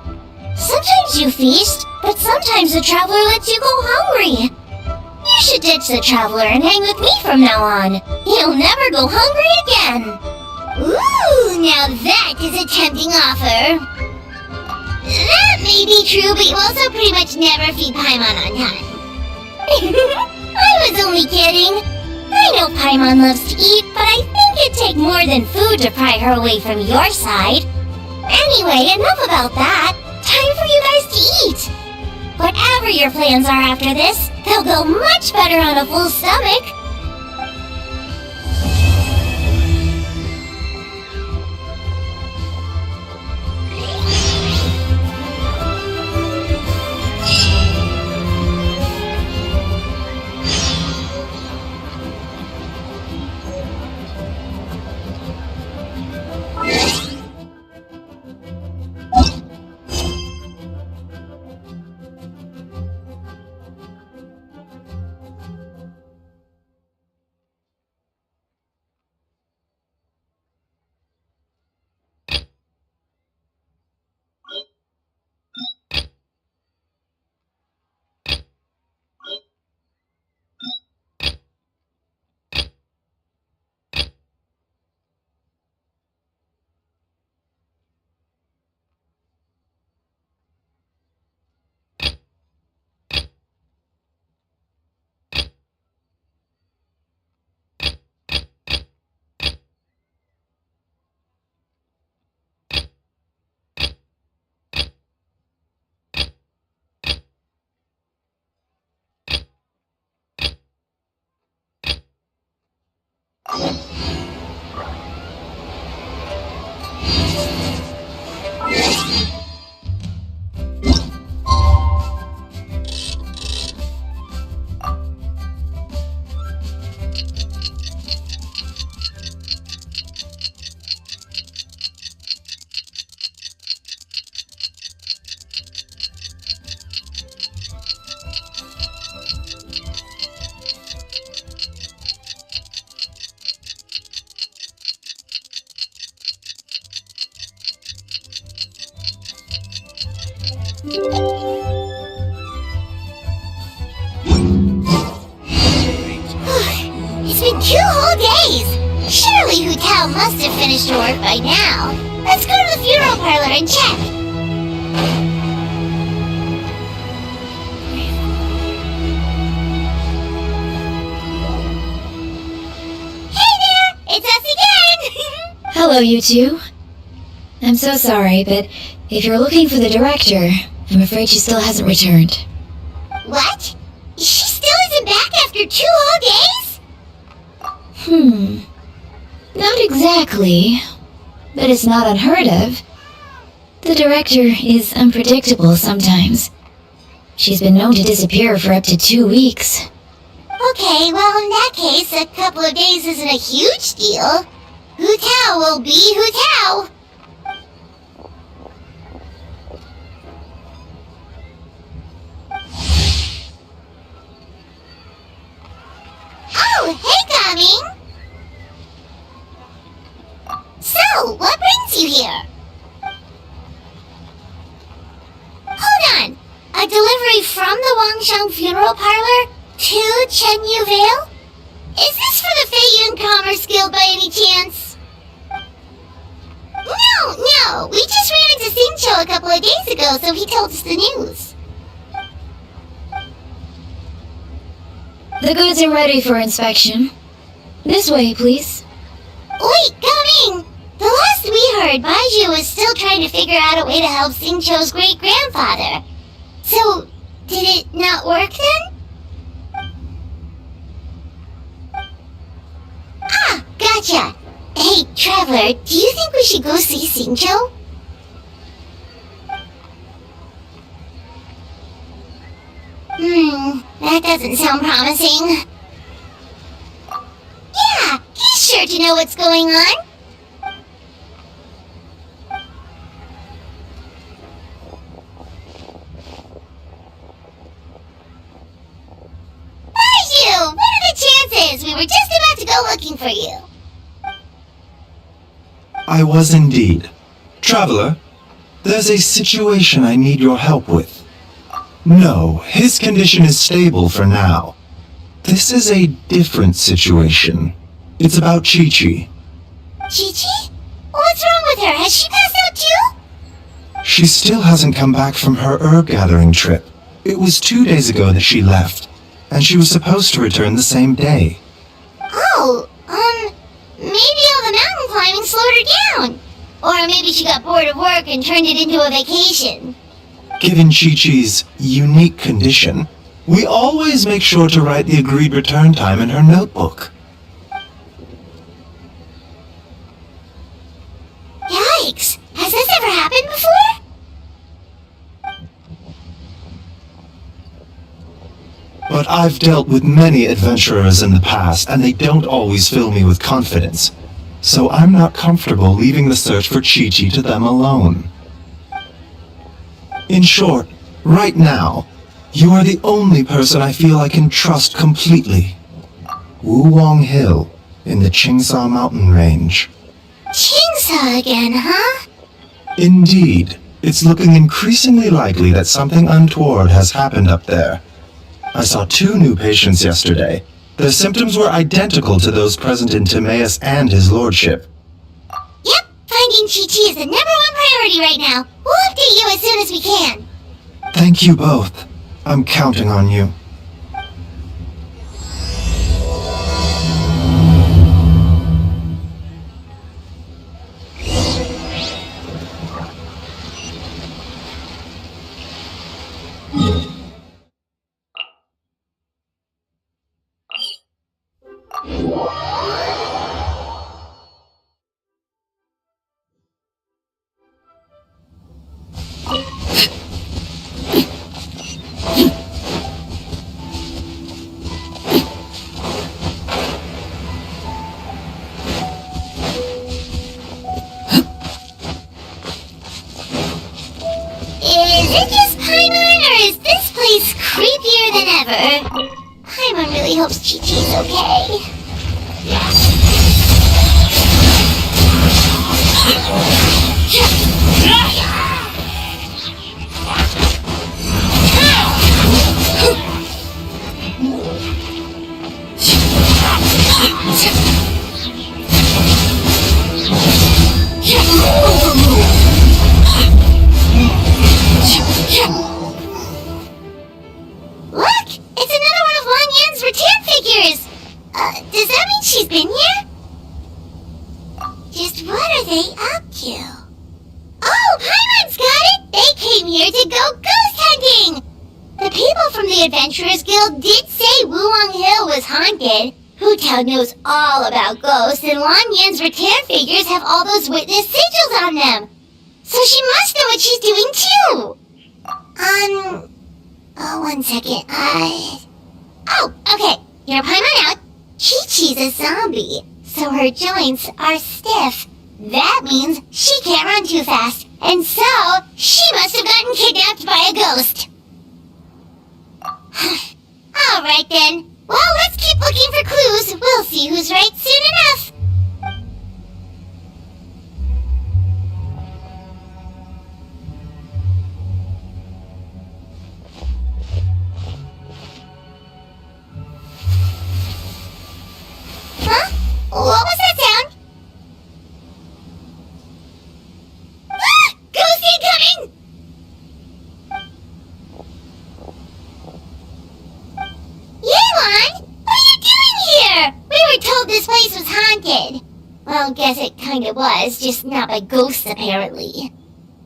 Sometimes you feast, but sometimes the traveler lets you go hungry. You should ditch the traveler and hang with me from now on. You'll never go hungry again. Ooh, now that is a tempting offer. That may be true, but you also pretty much never feed Paimon on time. I was only kidding. I know Paimon loves to eat, but I think it'd take more than food to pry her away from your side. Anyway, enough about that. Time for you guys to eat. Whatever your plans are after this, they'll go much better on a full stomach. It's been 2 whole days! Surely Hu Tao must have finished her work by now. Let's go to the funeral parlor and check. Hey there! It's us again! Hello, you two. I'm so sorry, but if you're looking for the director, I'm afraid she still hasn't returned. What? She still isn't back after 2 whole days? Not exactly, but it's not unheard of. The director is unpredictable sometimes. She's been known to disappear for up to 2 weeks. Okay, well in that case, a couple of days isn't a huge deal. Hu Tao will be Hu Tao. Oh, hey, Coming! So, what brings you here? Hold on! A delivery from the Wangsheng funeral parlor to Chenyu Vale? Is this for the Feiyun Commerce Guild by any chance? No, we just ran into Xingqiu a couple of days ago, so he told us the news. The goods are ready for inspection. This way, please. Wait, coming! The last we heard, Baiju was still trying to figure out a way to help Xingqiu's great-grandfather. So, did it not work then? Ah, gotcha! Hey, Traveler, do you think we should go see Xingqiu? That doesn't sound promising. Yeah, he's sure to know what's going on. Baiju, what are the chances? We were just about to go looking for you. I was indeed. Traveler, there's a situation I need your help with. No, his condition is stable for now. This is a different situation. It's about Chi-Chi. Chi-Chi? What's wrong with her? Has she passed out too? She still hasn't come back from her herb gathering trip. It was 2 days ago that she left, and she was supposed to return the same day. Oh, maybe all the mountain climbing slowed her down. Or maybe she got bored of work and turned it into a vacation. Given Chi-Chi's unique condition, we always make sure to write the agreed return time in her notebook. Yikes! Has this ever happened before? But I've dealt with many adventurers in the past, and they don't always fill me with confidence. So I'm not comfortable leaving the search for Chi-Chi to them alone. In short, right now, you are the only person I feel I can trust completely. Wuwang Hill, in the Qingsa mountain range. Qingsa again, huh? Indeed, it's looking increasingly likely that something untoward has happened up there. I saw 2 new patients yesterday. Their symptoms were identical to those present in Timaeus and his lordship. Yep, finding Chi-Chi is the #1 priority right now. We'll update you as soon as we can. Thank you both. I'm counting on you. Is it just Paimon, or is this place creepier than ever? Paimon really hopes Chi-Chi's okay. Look! It's another one of Wang Yan's return figures! Does that mean she's been here? Just what are they up to? Oh, Paimon's got it! They came here to go ghost hunting! The people from the Adventurers Guild did say Wuwang Hill was haunted. Hu Tao knows all about ghosts, and Wang Yan's return figures have all those witness sigils on them. So she must know what she's doing too! Oh, 1 second. Oh, okay. You're Paimon out. Chi-Chi's a zombie, so her joints are stiff. That means she can't run too fast, and so she must have gotten kidnapped by a ghost. Alright then. Well, let's keep looking for clues. We'll see who's right soon enough. haunted. Well, guess it kinda was, just not by ghosts apparently.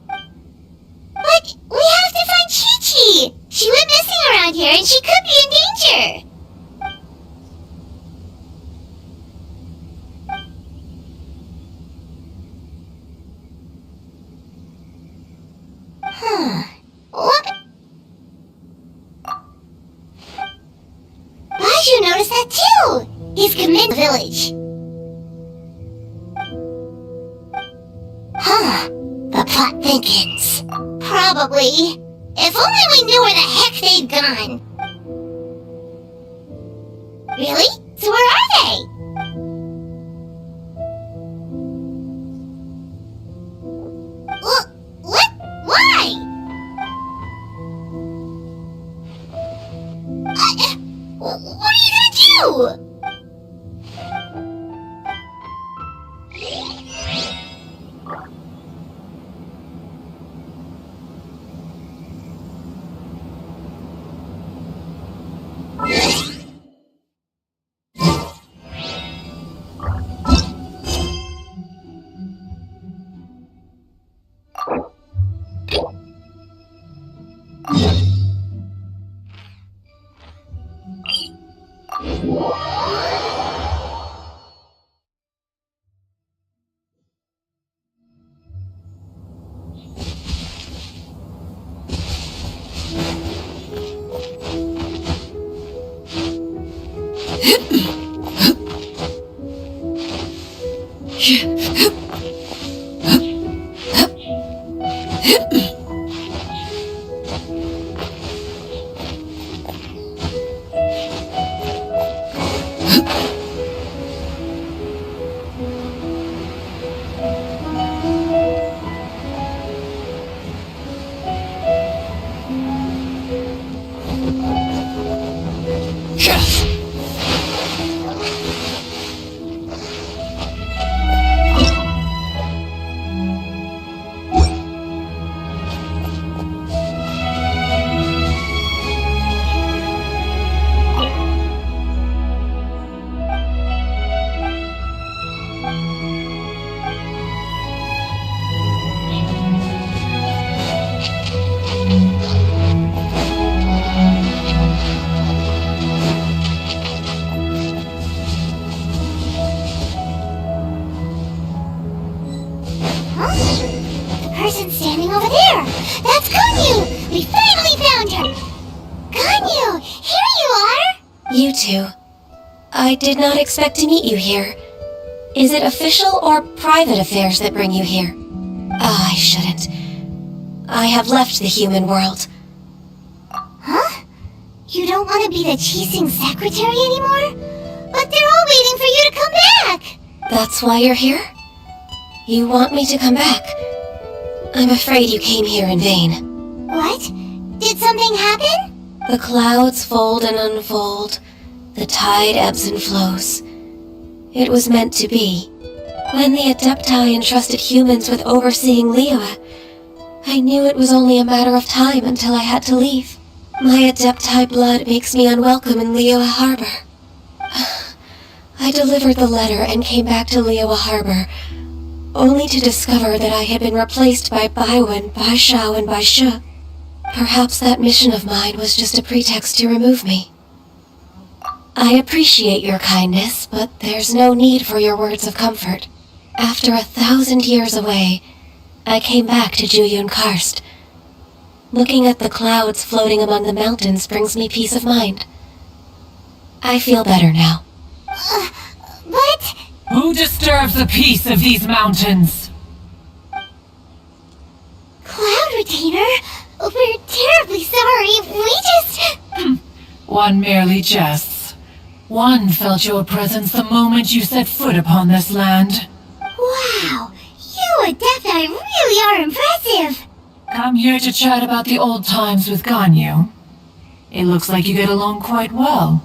But we have to find Chi-Chi! She went missing around here and she could be in danger! Huh. What? Baju noticed that too! He's committed to the village. Huh. The plot thickens. Probably. If only we knew where the heck they'd gone. Really? So where are they? What? Why? What are you gonna do? You two. I did not expect to meet you here. Is it official or private affairs that bring you here? I shouldn't. I have left the human world. Huh? You don't want to be the Qixing secretary anymore? But they're all waiting for you to come back! That's why you're here? You want me to come back? I'm afraid you came here in vain. What? Did something happen? The clouds fold and unfold. The tide ebbs and flows. It was meant to be. When the Adepti entrusted humans with overseeing Liyue, I knew it was only a matter of time until I had to leave. My Adepti blood makes me unwelcome in Liyue Harbor. I delivered the letter and came back to Liyue Harbor, only to discover that I had been replaced by Baiwen, Baishao, and Baishu. Perhaps that mission of mine was just a pretext to remove me. I appreciate your kindness, but there's no need for your words of comfort. After 1,000 years away, I came back to Juyun Karst. Looking at the clouds floating among the mountains brings me peace of mind. I feel better now. But... Who disturbs the peace of these mountains? Cloud Retainer? We're terribly sorry. We just... One merely jests. One felt your presence the moment you set foot upon this land. Wow. You Adepti really are impressive. Come here to chat about the old times with Ganyu. It looks like you get along quite well.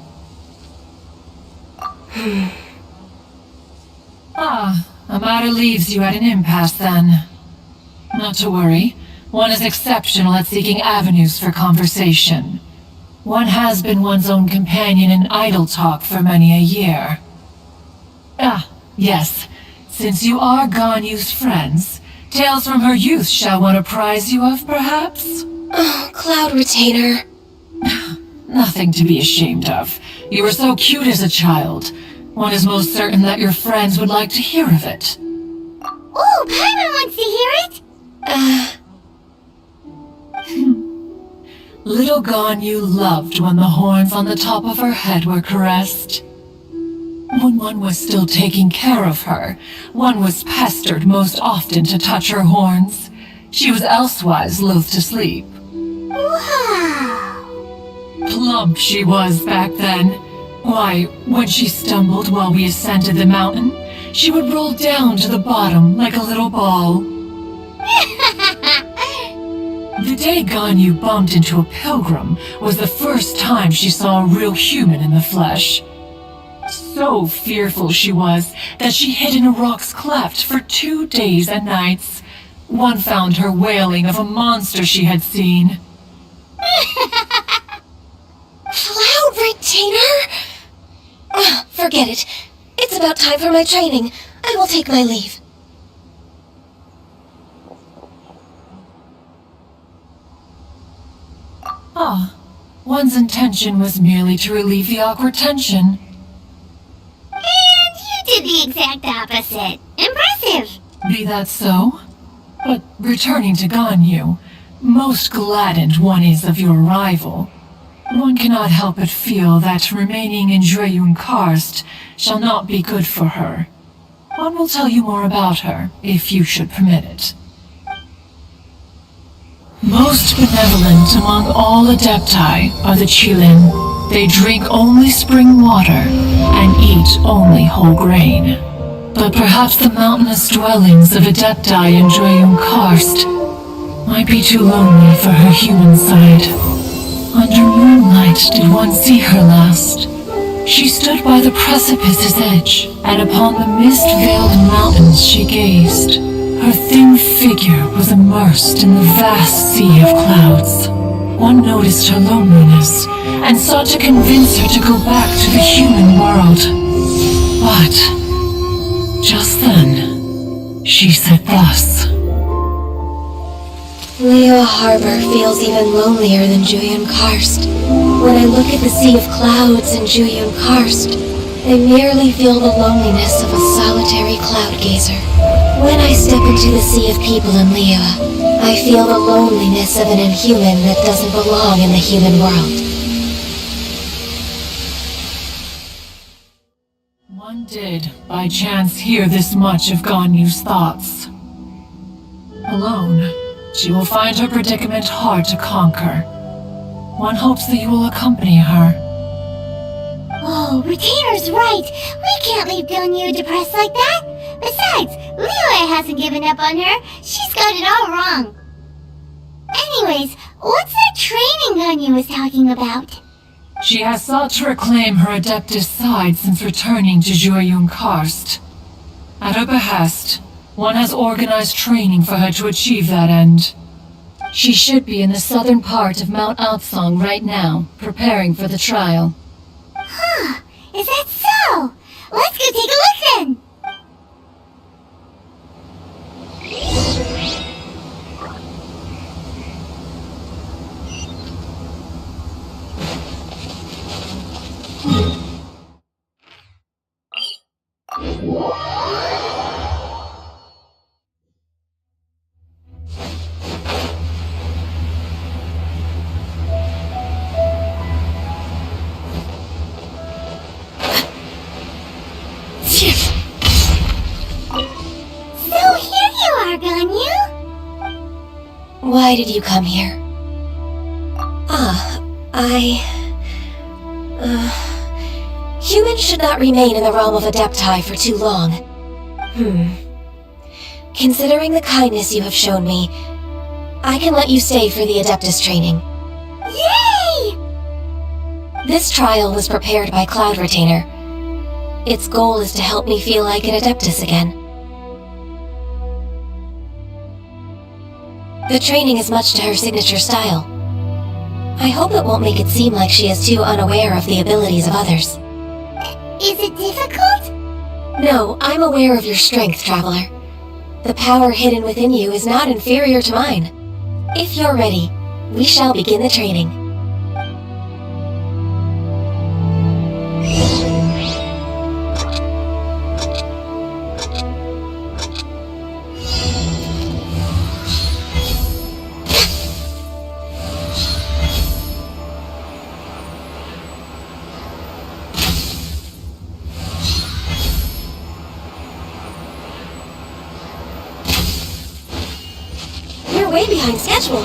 A matter leaves you at an impasse then. Not to worry. One is exceptional at seeking avenues for conversation. One has been one's own companion in idle talk for many a year. Yes, since you are Ganyu's friends, tales from her youth shall one apprise you of, perhaps? Oh, Cloud Retainer. Nothing to be ashamed of. You were so cute as a child. One is most certain that your friends would like to hear of it. Oh, Paimon wants to hear it! Little Ganyu loved when the horns on the top of her head were caressed. When one was still taking care of her, one was pestered most often to touch her horns. She was elsewise loath to sleep. Wow! Plump she was back then. Why, when she stumbled while we ascended the mountain, she would roll down to the bottom like a little ball. The day Ganyu bumped into a pilgrim was the first time she saw a real human in the flesh. So fearful she was that she hid in a rock's cleft for 2 days and nights. One found her wailing of a monster she had seen. Cloud Retainer? Forget it. It's about time for my training. I will take my leave. Ah, one's intention was merely to relieve the awkward tension. And you did the exact opposite. Impressive! Be that so? But returning to Ganyu, most gladdened one is of your arrival. One cannot help but feel that remaining in Jueyun Karst shall not be good for her. One will tell you more about her, if you should permit it. Most benevolent among all Adepti are the Qilin. They drink only spring water and eat only whole grain. But perhaps the mountainous dwellings of Adepti in Jueyun Karst might be too lonely for her human side. Under moonlight did one see her last. She stood by the precipice's edge, and upon the mist-veiled mountains she gazed. Her thin figure was immersed in the vast sea of clouds. One noticed her loneliness, and sought to convince her to go back to the human world. But just then, she said thus. Leo Harbor feels even lonelier than Jueyun Karst. When I look at the sea of clouds in Jueyun Karst, I merely feel the loneliness of a solitary cloud gazer. When I step into the sea of people in Leo, I feel the loneliness of an inhuman that doesn't belong in the human world. One did, by chance, hear this much of Ganyu's thoughts. Alone, she will find her predicament hard to conquer. One hopes that you will accompany her. Oh, Retainer's right. We can't leave Ganyu depressed like that. Besides, Liyue hasn't given up on her. She's got it all wrong. Anyways, what's that training Ganyu was talking about? She has sought to reclaim her Adeptus side since returning to Jueyun Karst. At her behest, one has organized training for her to achieve that end. She should be in the southern part of Mount Aotsong right now, preparing for the trial. Huh, is that so? Let's go take a look then! Why did you come here? Humans should not remain in the realm of Adepti for too long. Considering the kindness you have shown me, I can let you stay for the Adeptus training. Yay! This trial was prepared by Cloud Retainer. Its goal is to help me feel like an Adeptus again. The training is much to her signature style. I hope it won't make it seem like she is too unaware of the abilities of others. Is it difficult? No, I'm aware of your strength, Traveler. The power hidden within you is not inferior to mine. If you're ready, we shall begin the training. You're way behind schedule.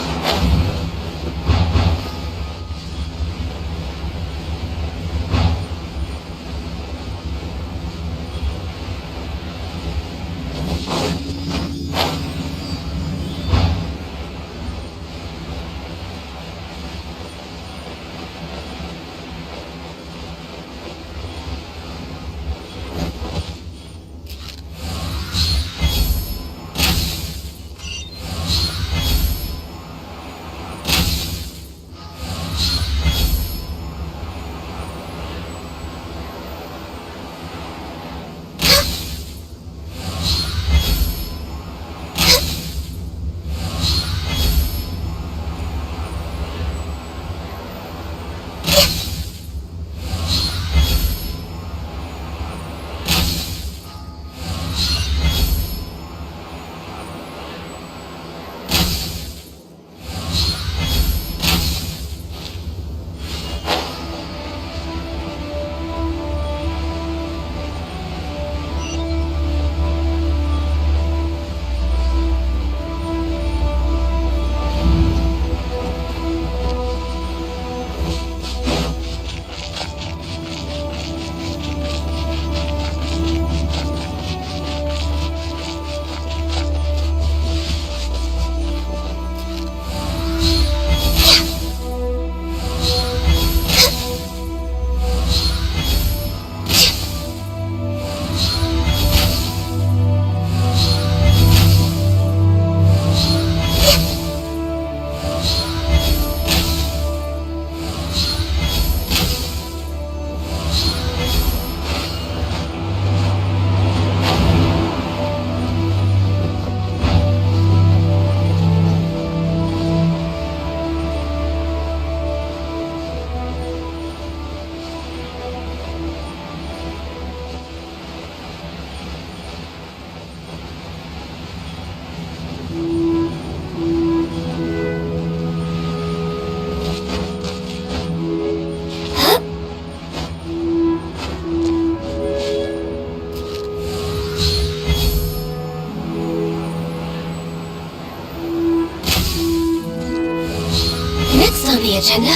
Next on the agenda...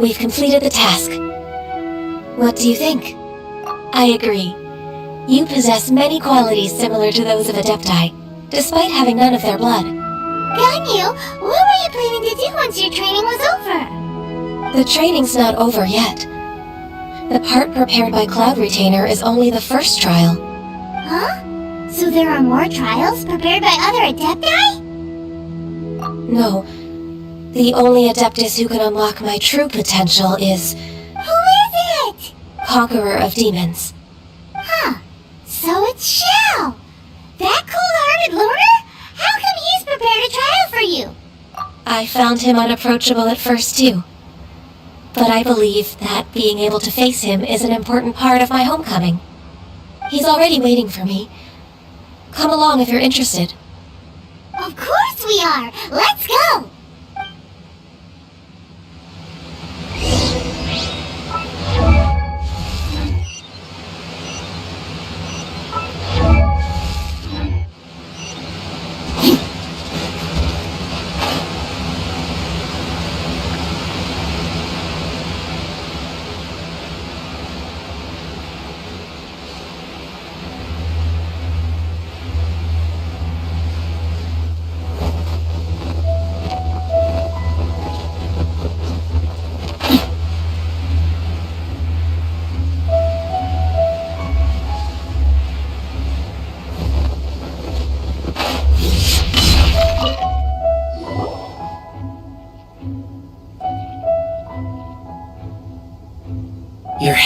We've completed the task. What do you think? I agree. You possess many qualities similar to those of Adepti, despite having none of their blood. Ganyu, what were you planning to do once your training was over? The training's not over yet. The part prepared by Cloud Retainer is only the first trial. Huh? So there are more trials prepared by other Adepti? No. The only Adeptus who can unlock my true potential is... Who is it? Conqueror of Demons. Huh. So it's Shao. That cold-hearted loner? How come he's prepared a trial for you? I found him unapproachable at first, too. But I believe that being able to face him is an important part of my homecoming. He's already waiting for me. Come along if you're interested. Of course we are! Let's go!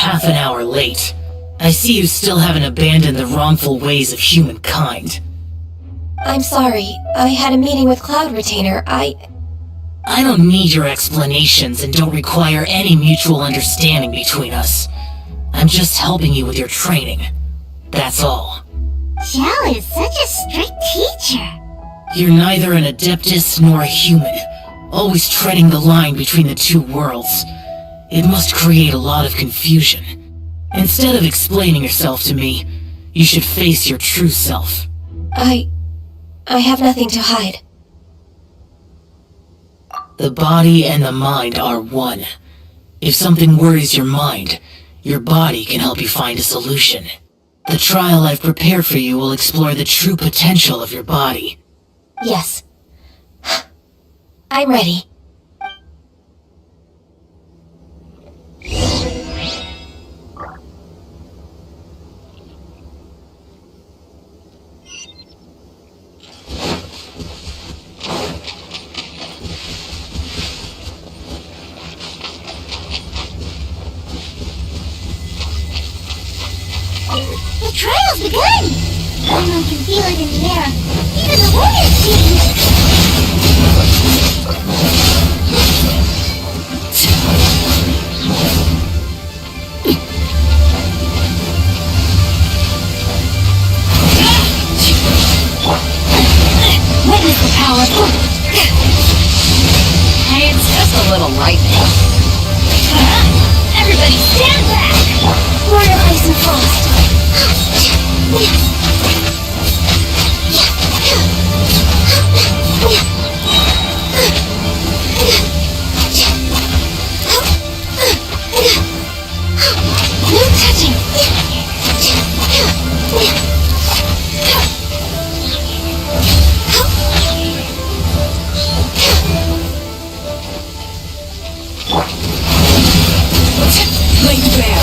half an hour late. I see you still haven't abandoned the wrongful ways of humankind. I'm sorry. I had a meeting with Cloud Retainer. I don't need your explanations and don't require any mutual understanding between us. I'm just helping you with your training. That's all. Xiao is such a strict teacher. You're neither an Adeptus nor a human, always treading the line between the two worlds. It must create a lot of confusion. Instead of explaining yourself to me, you should face your true self. I have nothing to hide. The body and the mind are one. If something worries your mind, your body can help you find a solution. The trial I've prepared for you will explore the true potential of your body. Yes. I'm ready. The trial's begun! Everyone can feel it in the air. Even the wind is changed! Witness the power. Hey, it's just a little lightning. Everybody stand back! Water, ice, and frost. No touching! Lay bare.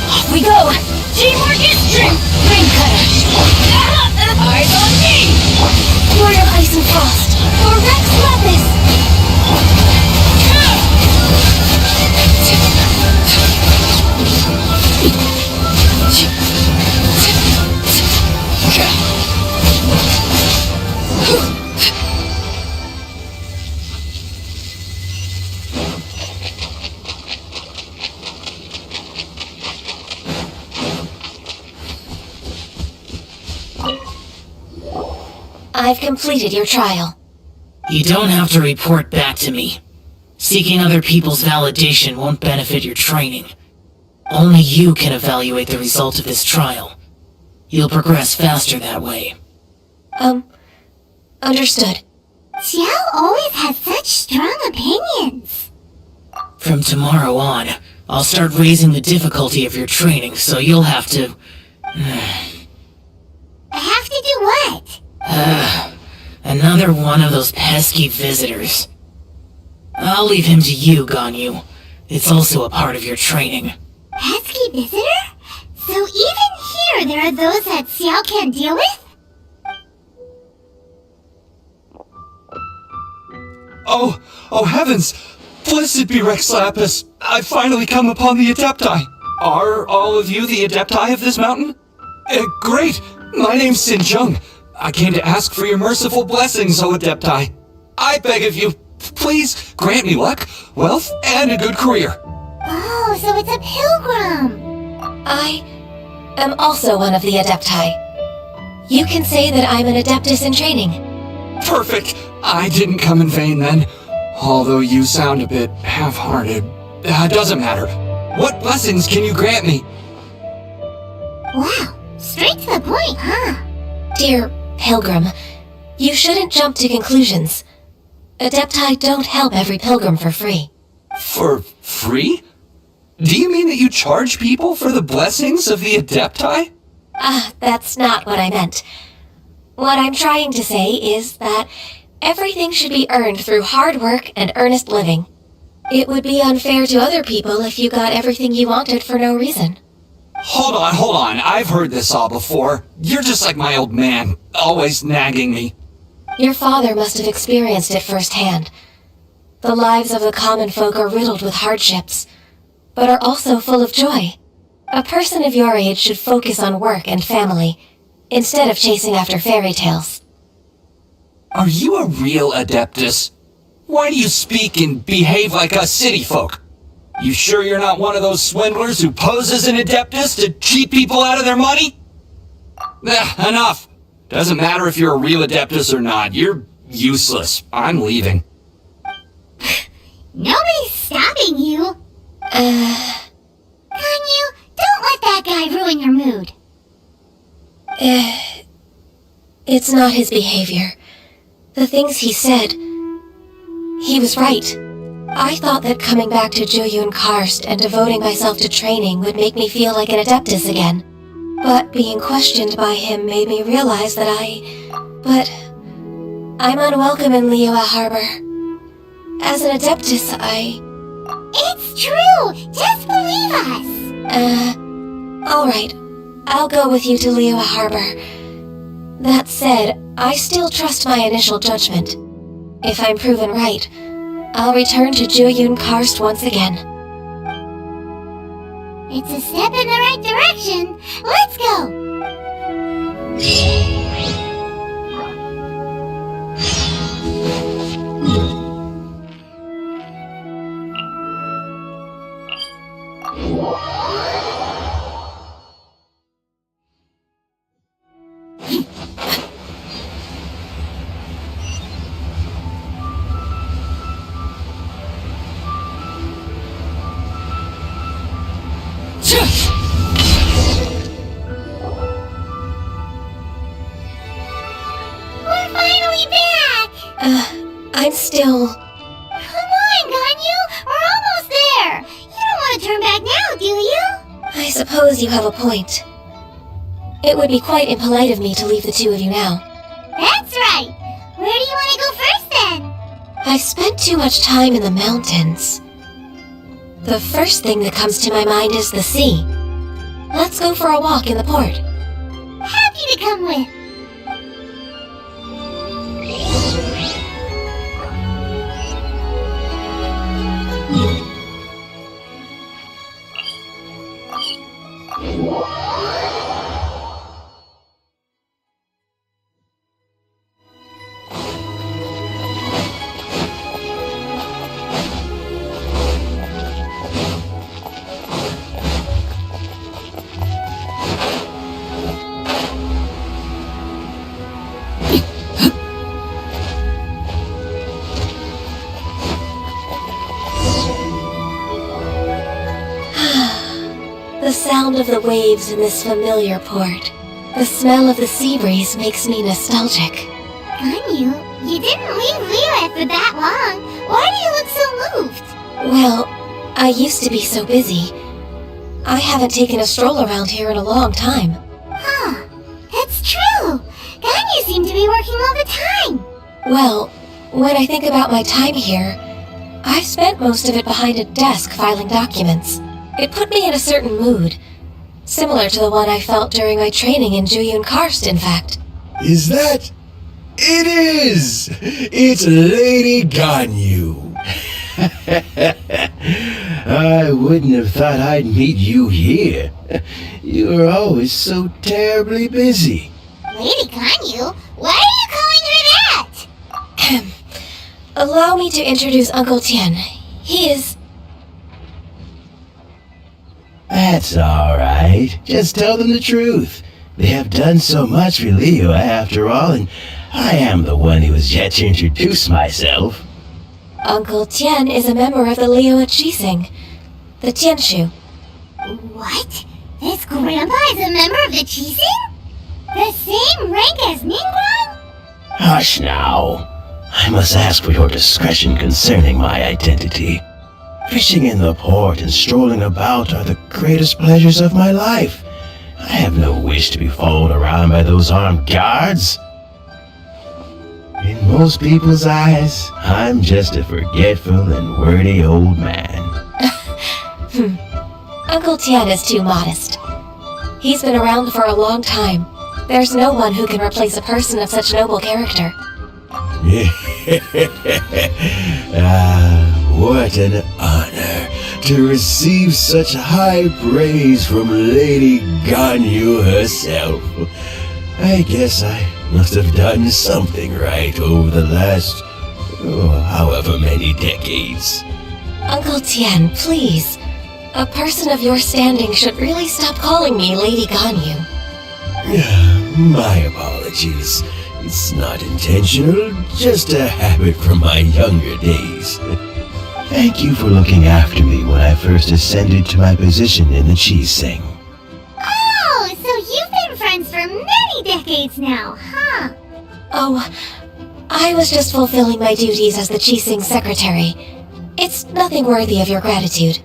Off we go! Teamwork is strength! Ring cutter! Eyes on me! Water, ice, and frost. Or Rex Lapis. I've completed your trial. You don't have to report back to me. Seeking other people's validation won't benefit your training. Only you can evaluate the result of this trial. You'll progress faster that way. Understood. Xiao always has such strong opinions. From tomorrow on, I'll start raising the difficulty of your training, so you'll have to... Have to do what? Another one of those pesky visitors. I'll leave him to you, Ganyu. It's also a part of your training. Pesky visitor? So even here there are those that Xiao can't deal with? Oh heavens! Blessed be Rex Lapis! I've finally come upon the Adepti! Are all of you the Adepti of this mountain? Great! My name's Sin Jung. I came to ask for your merciful blessings, O Adepti. I beg of you, please grant me luck, wealth, and a good career. Oh, so it's a pilgrim. I am also one of the Adepti. You can say that I'm an Adeptus in training. Perfect! I didn't come in vain then. Although you sound a bit half-hearted. Doesn't matter. What blessings can you grant me? Wow, straight to the point, huh? Dear Pilgrim, you shouldn't jump to conclusions. Adepti don't help every pilgrim for free. For free? Do you mean that you charge people for the blessings of the Adepti? That's not what I meant. What I'm trying to say is that everything should be earned through hard work and earnest living. It would be unfair to other people if you got everything you wanted for no reason. Hold on. I've heard this all before. You're just like my old man, always nagging me. Your father must have experienced it firsthand. The lives of the common folk are riddled with hardships, but are also full of joy. A person of your age should focus on work and family, instead of chasing after fairy tales. Are you a real Adeptus? Why do you speak and behave like us city folk? You sure you're not one of those swindlers who pose as an Adeptus to cheat people out of their money? Enough. Doesn't matter if you're a real Adeptus or not. You're useless. I'm leaving. Nobody's stopping you. Ganyu, don't let that guy ruin your mood. It's not his behavior. The things he said... He was right. I thought that coming back to Jueyun Karst and devoting myself to training would make me feel like an Adeptus again. But being questioned by him made me realize that But... I'm unwelcome in Liyue Harbor. As an Adeptus, It's true! Just believe us! Alright. I'll go with you to Liyue Harbor. That said, I still trust my initial judgment. If I'm proven right, I'll return to Jueyun Karst once again. It's a step in the right direction. Let's go! We're finally back! I'm still... Come on, Ganyu! We're almost there! You don't want to turn back now, do you? I suppose you have a point. It would be quite impolite of me to leave the two of you now. That's right! Where do you want to go first, then? I spent too much time in the mountains. The first thing that comes to my mind is the sea. Let's go for a walk in the port. Happy to come with. The sound of the waves in this familiar port. The smell of the sea breeze makes me nostalgic. Ganyu, you didn't leave Liyue for that long. Why do you look so moved? Well, I used to be so busy. I haven't taken a stroll around here in a long time. Huh, that's true. Ganyu seemed to be working all the time. Well, when I think about my time here, I've spent most of it behind a desk filing documents. It put me in a certain mood, similar to the one I felt during my training in Jueyun Karst, in fact. Is that... It is! It's Lady Ganyu. I wouldn't have thought I'd meet you here. You are always so terribly busy. Lady Ganyu? Why are you calling her that? Allow me to introduce Uncle Tien. He is... That's all right. Just tell them the truth. They have done so much for Liyue after all, and I am the one who has yet to introduce myself. Uncle Tian is a member of the Liyue Qixing, the Tianshu. What? This grandpa is a member of the Qixing? The same rank as Ningguang? Hush now. I must ask for your discretion concerning my identity. Fishing in the port and strolling about are the greatest pleasures of my life. I have no wish to be followed around by those armed guards. In most people's eyes, I'm just a forgetful and wordy old man. Uncle Tian is too modest. He's been around for a long time. There's no one who can replace a person of such noble character. What an honor to receive such high praise from Lady Ganyu herself. I guess I must have done something right over the last, however many decades. Uncle Tian, please. A person of your standing should really stop calling me Lady Ganyu. My apologies. It's not intentional, just a habit from my younger days. Thank you for looking after me when I first ascended to my position in the Qixing. Oh, so you've been friends for many decades now, huh? Oh, I was just fulfilling my duties as the Qixing secretary. It's nothing worthy of your gratitude.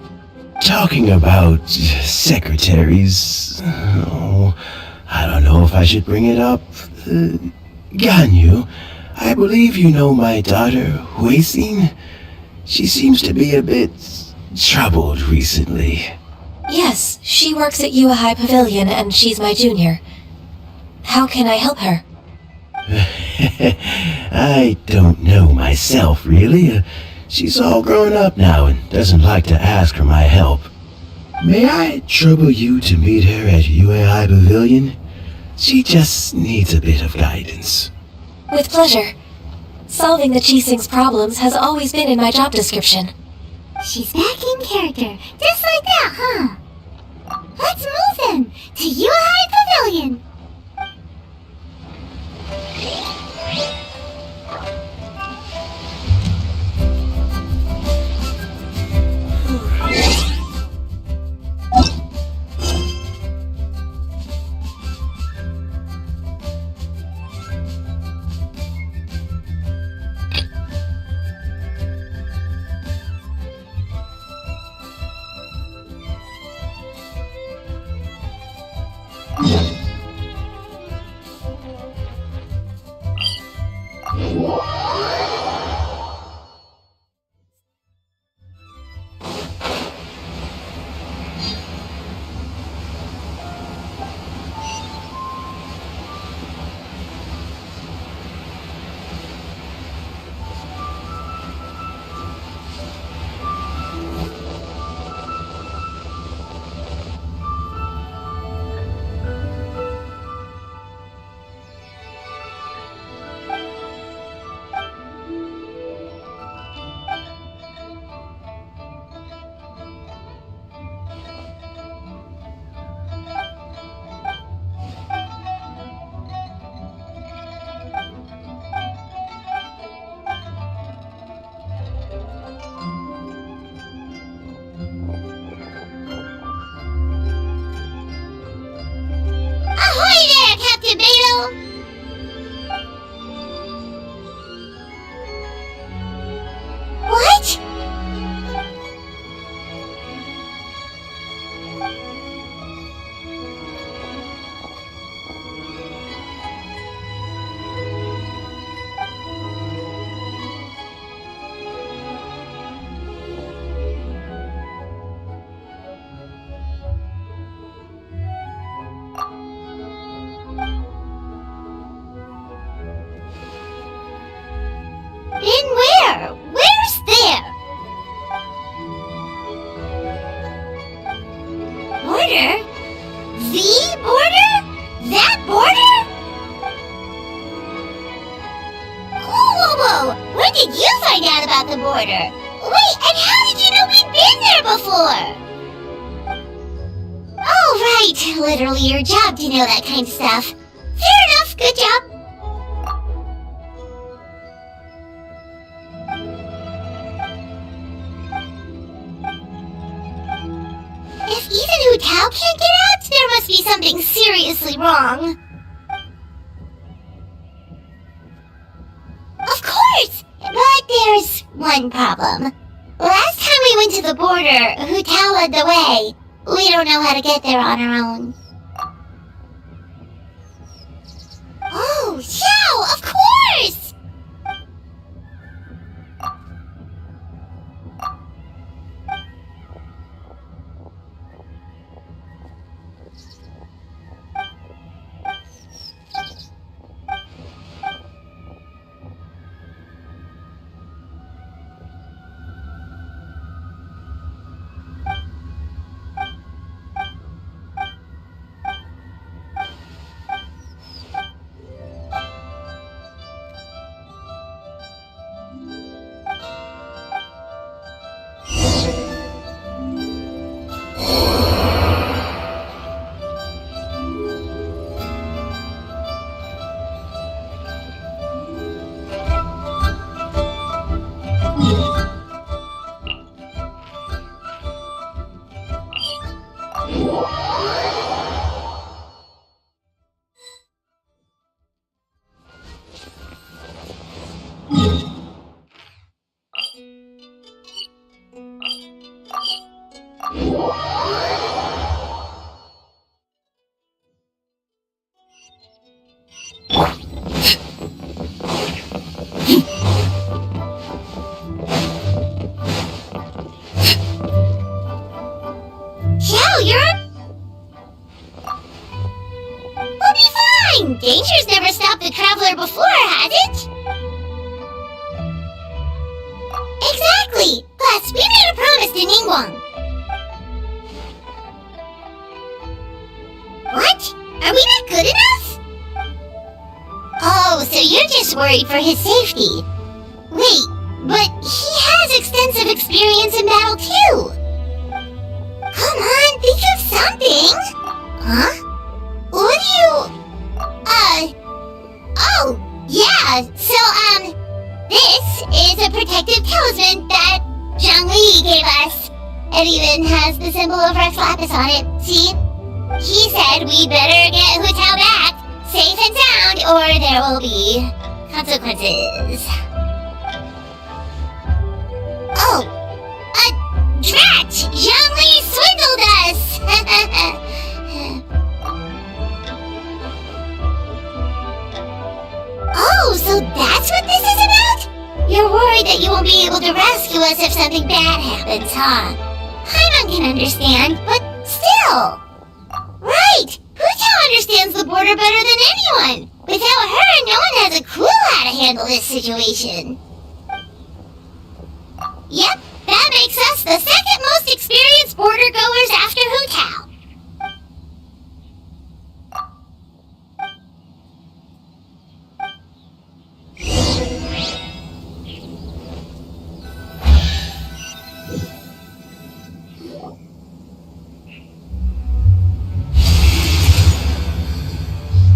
Talking about secretaries, I don't know if I should bring it up. Ganyu, I believe you know my daughter, Huixin. She seems to be a bit troubled recently. Yes, she works at Yue High Pavilion and she's my junior. How can I help her? I don't know myself, really. She's all grown up now and doesn't like to ask for my help. May I trouble you to meet her at Yue High Pavilion? She just needs a bit of guidance. With pleasure. Solving the Qixing's problems has always been in my job description. She's back in character, just like that, huh? Let's move then, to Yue High Pavilion. What? In where? Where's there? Border? The border? That border? Whoa, whoa, whoa! When did you find out about the border? Wait, and how did you know we'd been there before? Oh, right. Literally your job to know that kind of stuff. Fair enough, good job. Tao can't get out? There must be something seriously wrong. Of course! But there's one problem. Last time we went to the border, Hu Tao led the way. We don't know how to get there on our own. Oh, Xiao, of course! Danger's never stopped the traveler before, has it? Exactly! Plus, we made a promise to Ningguang. What? Are we not good enough? Oh, so you're just worried for his safety. Wait, but he has extensive experience in battle too. Come on, think of something! Huh? What do you... Oh, yeah, so, this is a protective talisman that Zhang Li gave us. It even has the symbol of Rex Lapis on it, see? He said we better get Hu Tao back, safe and sound, or there will be consequences. Oh, drat! Zhang Li swindled us! Oh, so that's what this is about? You're worried that you won't be able to rescue us if something bad happens, huh? Paimon can understand, but still. Right! Hu Tao understands the border better than anyone. Without her, no one has a clue how to handle this situation. Yep, that makes us the second most experienced border goers after Hu Tao.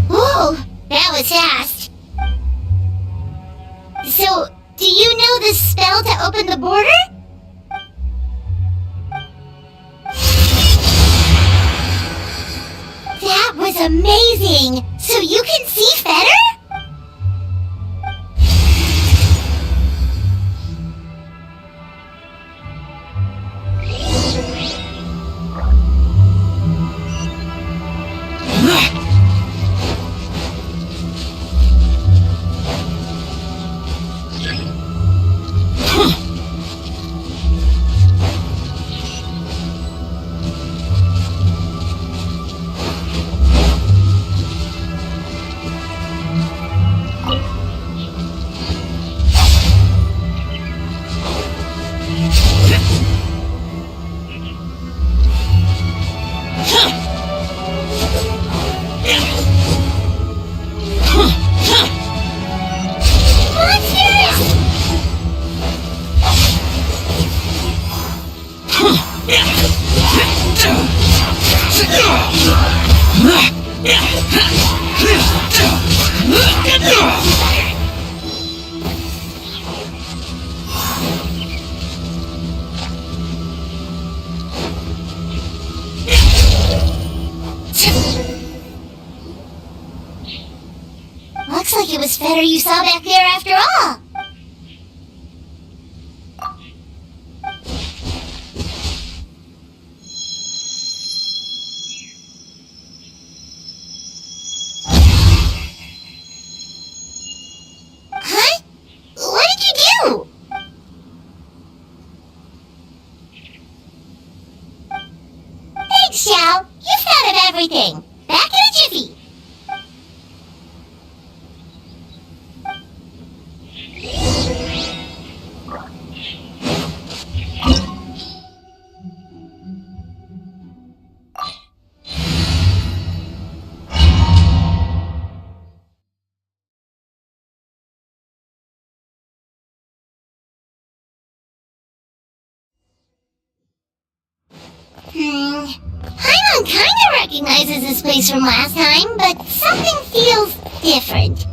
Whoa, that was fast. So, do you know the spell to open the border? That was amazing! So you can see better? like it was Fetter you saw back there after all. Huh? What did you do? Thanks, Xiao. You've thought of everything. Back in a jiffy. Paimon kinda recognizes this place from last time, but something feels different.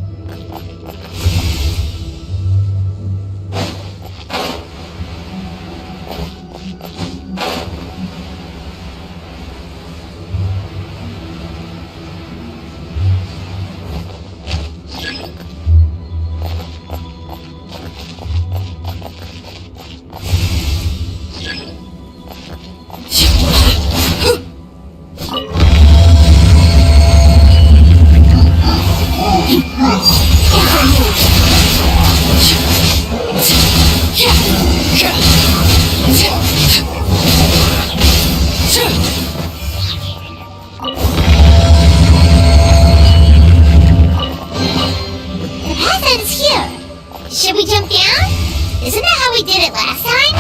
The path ends here. Should we jump down? Isn't that how we did it last time?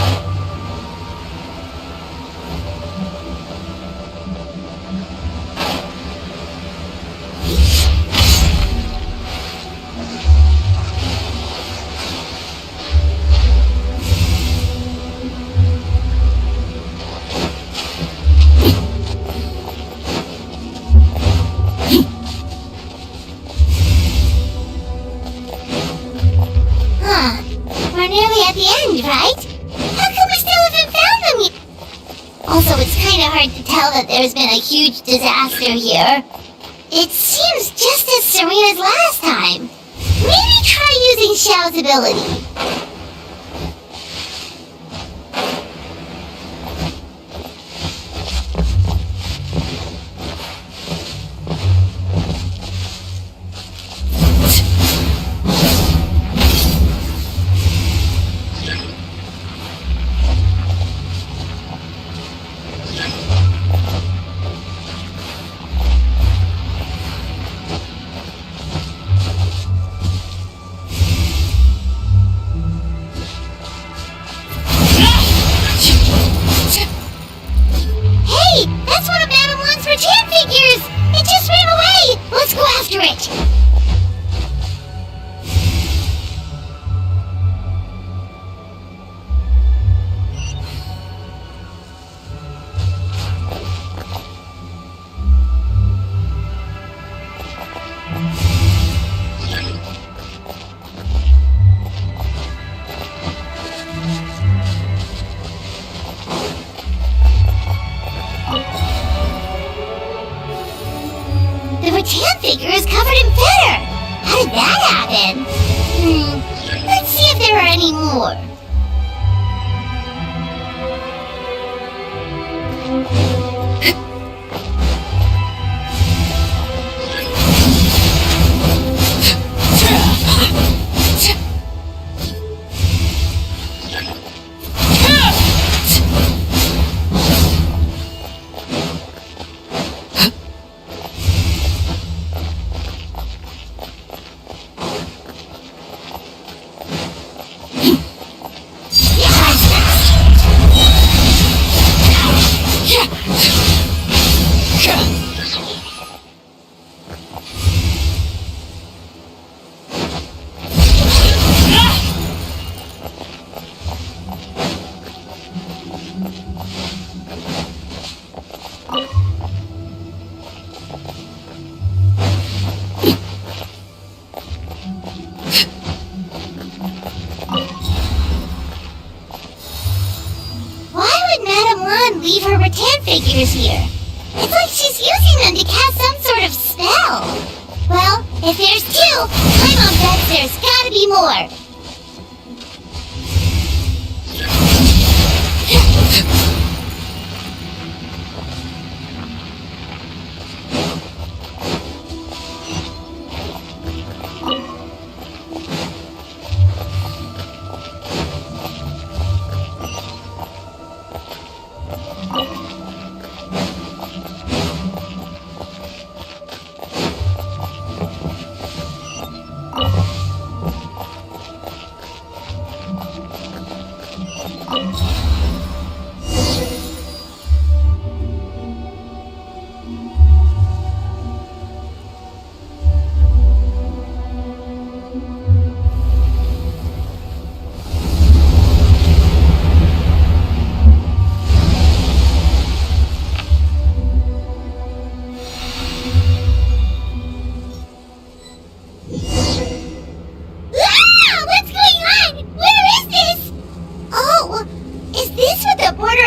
Huh. We're nearly at the end, right? How come we still haven't found them yet? Also, it's kinda hard to tell that there's been a huge disaster here. It seems just as serene as last time. Maybe try using Xiao's ability. Hey, that's one of Madame Wan's rattan figures! It just ran away! Let's go after it! The rattan figure is covered in feather! How did that happen? Let's see if there are any more. If there's 2, my mom bets there's gotta be more.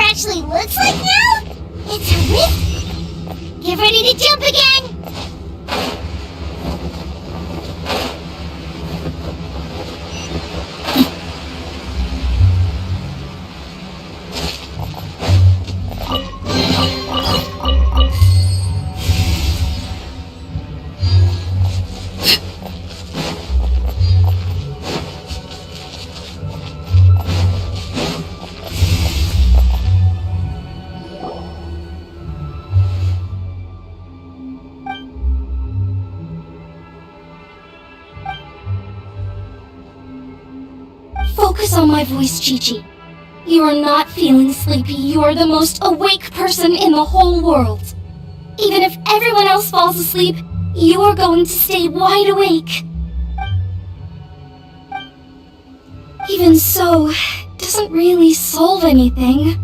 Actually looks like now? It's horrific. Get ready to jump again. Focus on my voice, Chi-Chi. You are not feeling sleepy. You are the most awake person in the whole world. Even if everyone else falls asleep, you are going to stay wide awake. Even so, it doesn't really solve anything.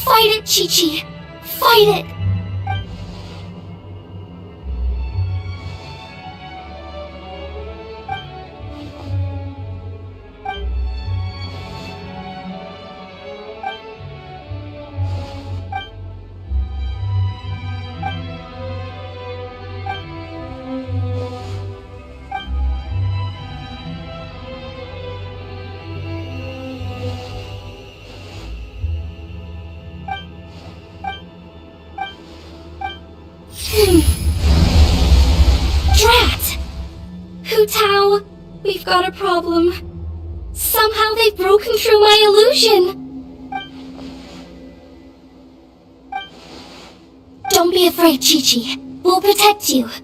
Fight it, Chi-Chi. Fight it. Drat! Hu Tao, we've got a problem. Somehow they've broken through my illusion. Don't be afraid, Chi-Chi. We'll protect you. Hu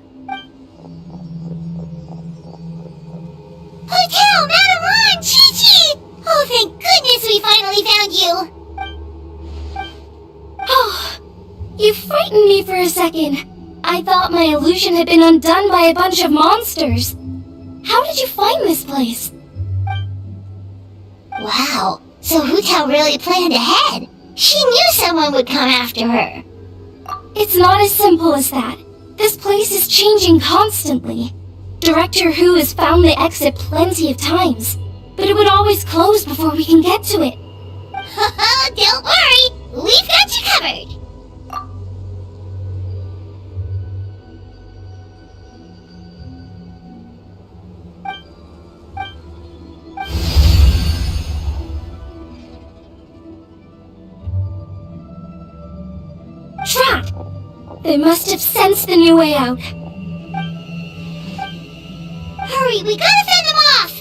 Tao, Madam Ron, Chi-Chi! Oh, thank goodness we finally found you. Oh, you frightened me for a second. I thought my illusion had been undone by a bunch of monsters. How did you find this place? Wow, so Hu Tao really planned ahead. She knew someone would come after her. It's not as simple as that. This place is changing constantly. Director Hu has found the exit plenty of times, but it would always close before we can get to it. Don't worry, we've got you covered. Drat! They must have sensed the new way out. Hurry, we gotta fend them off!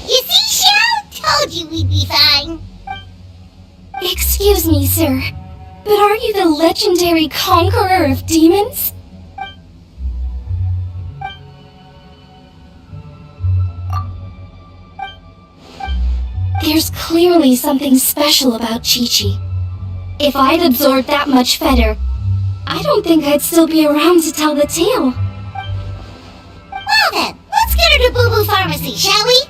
You see, Shao? Told you we'd be fine. Excuse me, sir, but are you the legendary conqueror of demons? There's clearly something special about Chi-Chi. If I'd absorbed that much fetter, I don't think I'd still be around to tell the tale. Well then, let's get her to Boo Boo Pharmacy, shall we?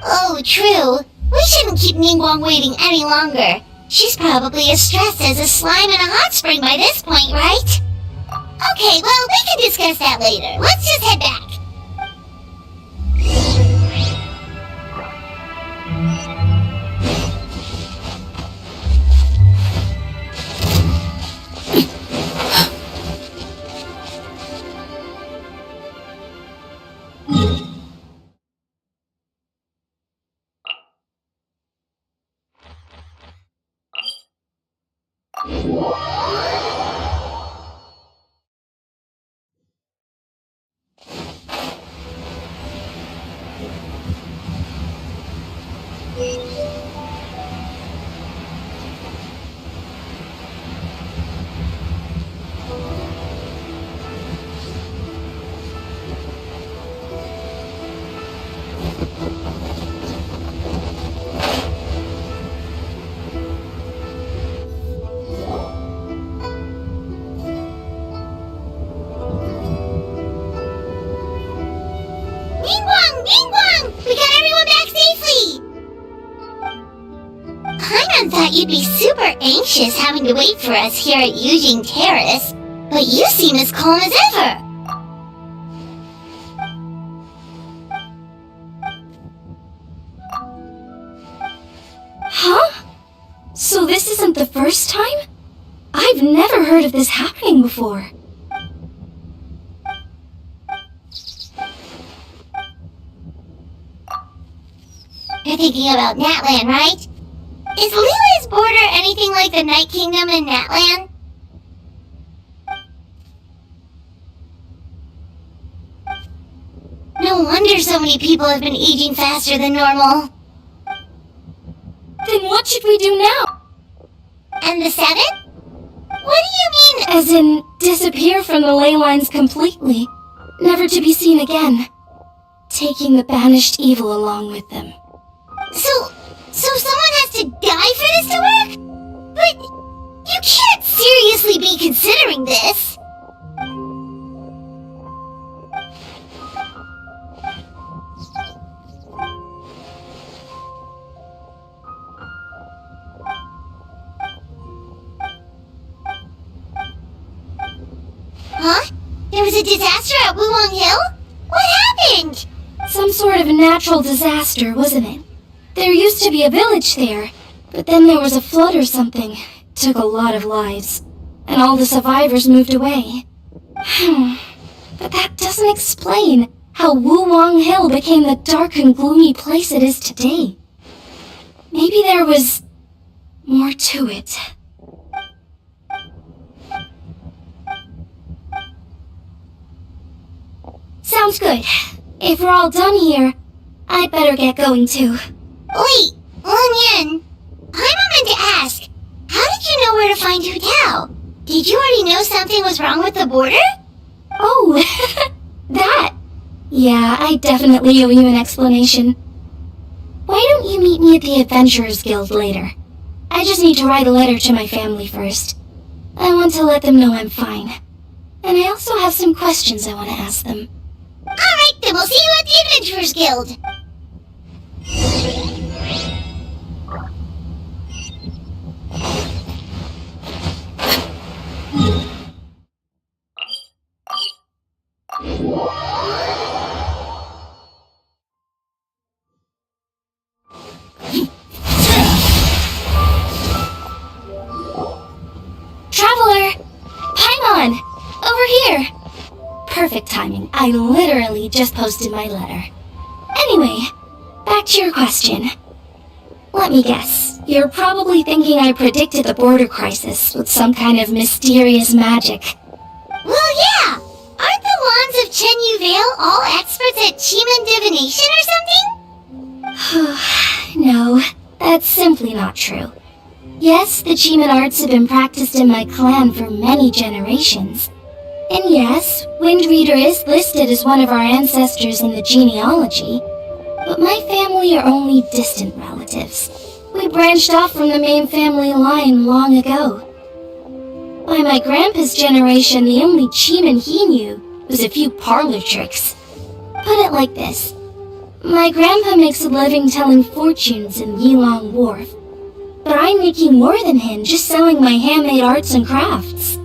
Oh, true. We shouldn't keep Ningguang waiting any longer. She's probably as stressed as a slime in a hot spring by this point, right? Okay, well, we can discuss that later. Let's just head back. You'd be super anxious having to wait for us here at Yujing Terrace, but you seem as calm as ever. Huh? So this isn't the first time? I've never heard of this happening before. You're thinking about Natlan, right? Is Leela's border anything like the Night Kingdom in Natlan? No wonder so many people have been aging faster than normal. Then what should we do now? And the 7? What do you mean? As in, disappear from the ley lines completely, never to be seen again, taking the banished evil along with them. So someone has to die for this to work? But you can't seriously be considering this. Huh? There was a disaster at Wuwang Hill? What happened? Some sort of natural disaster, wasn't it? There used to be a village there, but then there was a flood or something. It took a lot of lives, and all the survivors moved away. But that doesn't explain how Wuwang Hill became the dark and gloomy place it is today. Maybe there was more to it. Sounds good. If we're all done here, I'd better get going too. Wait, Long Yen. I'm meant to ask, how did you know where to find Hu Tao? Did you already know something was wrong with the border? Oh, that. Yeah, I definitely owe you an explanation. Why don't you meet me at the Adventurers Guild later? I just need to write a letter to my family first. I want to let them know I'm fine. And I also have some questions I want to ask them. Alright, then we'll see you at the Adventurers Guild. I literally just posted my letter. Anyway, back to your question. Let me guess. You're probably thinking I predicted the border crisis with some kind of mysterious magic. Well, yeah! Aren't the Lawns of Chen Yu Vale all experts at Qi divination or something? No, that's simply not true. Yes, the Qi arts have been practiced in my clan for many generations. And yes, Windreader is listed as one of our ancestors in the genealogy. But my family are only distant relatives. We branched off from the main family line long ago. By my grandpa's generation, the only Qi he knew was a few parlor tricks. Put it like this. My grandpa makes a living telling fortunes in Yilong Wharf. But I'm making more than him just selling my handmade arts and crafts.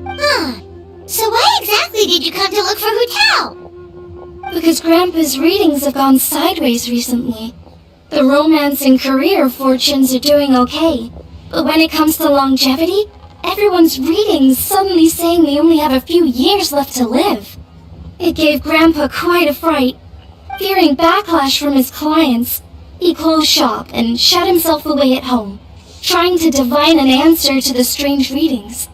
Huh. So why exactly did you come to look for Hu Tao? Because Grandpa's readings have gone sideways recently. The romance and career fortunes are doing okay. But when it comes to longevity, everyone's readings suddenly saying they only have a few years left to live. It gave Grandpa quite a fright. Fearing backlash from his clients, he closed shop and shut himself away at home, trying to divine an answer to the strange readings.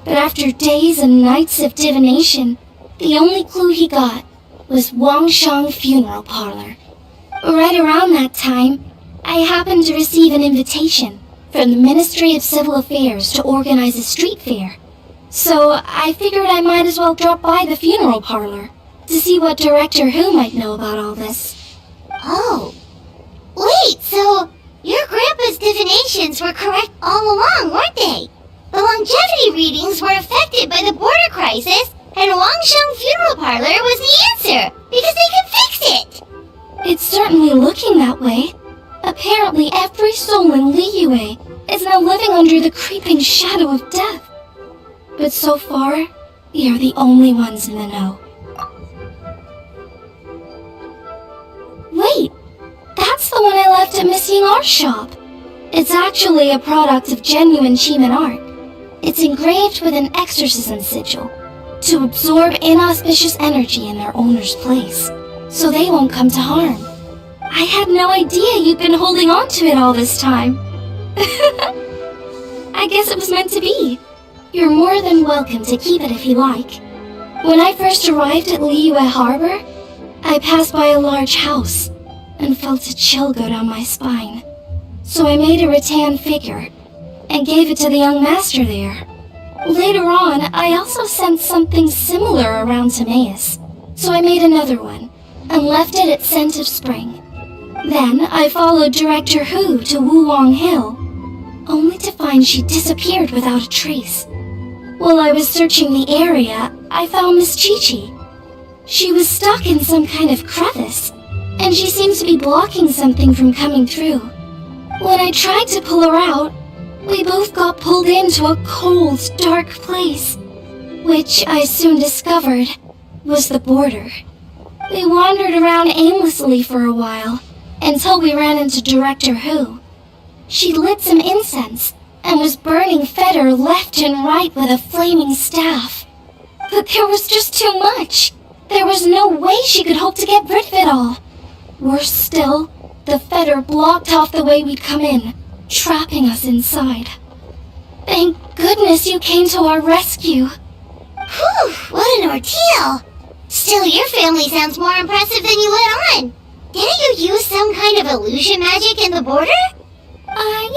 But after days and nights of divination, the only clue he got was Wangshang Funeral Parlor. Right around that time, I happened to receive an invitation from the Ministry of Civil Affairs to organize a street fair. So I figured I might as well drop by the funeral parlor to see what Director Who might know about all this. Oh. Wait, so your grandpa's divinations were correct all along, weren't they? The longevity readings were affected by the border crisis, and Wangsheng Funeral Parlor was the answer, because they could fix it! It's certainly looking that way. Apparently every soul in Liyue is now living under the creeping shadow of death. But so far, we are the only ones in the know. Wait, that's the one I left at Miss Ying Art Shop. It's actually a product of genuine Qi art. It's engraved with an exorcism sigil to absorb inauspicious energy in their owner's place, so they won't come to harm. I had no idea you'd been holding on to it all this time. I guess it was meant to be. You're more than welcome to keep it if you like. When I first arrived at Liyue Harbor, I passed by a large house and felt a chill go down my spine. So I made a rattan figure and gave it to the young master there. Later on, I also sensed something similar around Timaeus, so I made another one and left it at Scent of Spring. Then I followed Director Who to Wuwang Hill, only to find she disappeared without a trace. While I was searching the area, I found Miss Chi-Chi. She was stuck in some kind of crevice, and she seemed to be blocking something from coming through. When I tried to pull her out, we both got pulled into a cold, dark place, which I soon discovered was the border. We wandered around aimlessly for a while, until we ran into Director Who. She lit some incense and was burning Feder left and right with a flaming staff. But there was just too much. There was no way she could hope to get rid of it all. Worse still, the Feder blocked off the way we'd come in, trapping us inside. Thank goodness you came to our rescue. Whew, what an ordeal! Still, your family sounds more impressive than you let on. Didn't you use some kind of illusion magic in the border?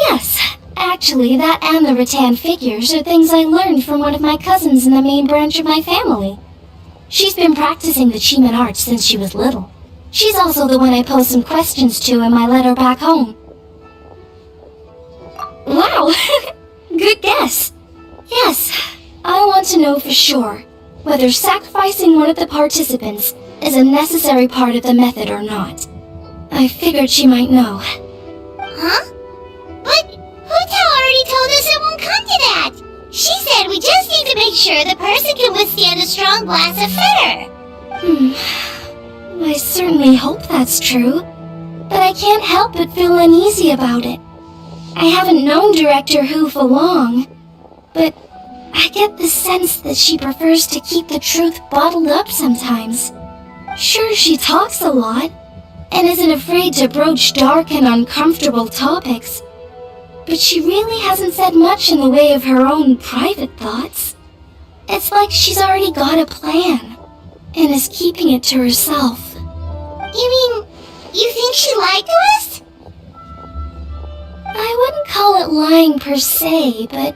Yes. Actually, that and the rattan figures are things I learned from one of my cousins in the main branch of my family. She's been practicing the Qi arts since she was little. She's also the one I posed some questions to in my letter back home. Wow! Good guess. Yes, I want to know for sure whether sacrificing one of the participants is a necessary part of the method or not. I figured she might know. Huh? But Hu Tao already told us it won't come to that. She said we just need to make sure the person can withstand a strong blast of fire. I certainly hope that's true, but I can't help but feel uneasy about it. I haven't known Director Who for long, but I get the sense that she prefers to keep the truth bottled up sometimes. Sure, she talks a lot, and isn't afraid to broach dark and uncomfortable topics, but she really hasn't said much in the way of her own private thoughts. It's like she's already got a plan, and is keeping it to herself. You mean, you think she lied to us? I wouldn't call it lying per se, but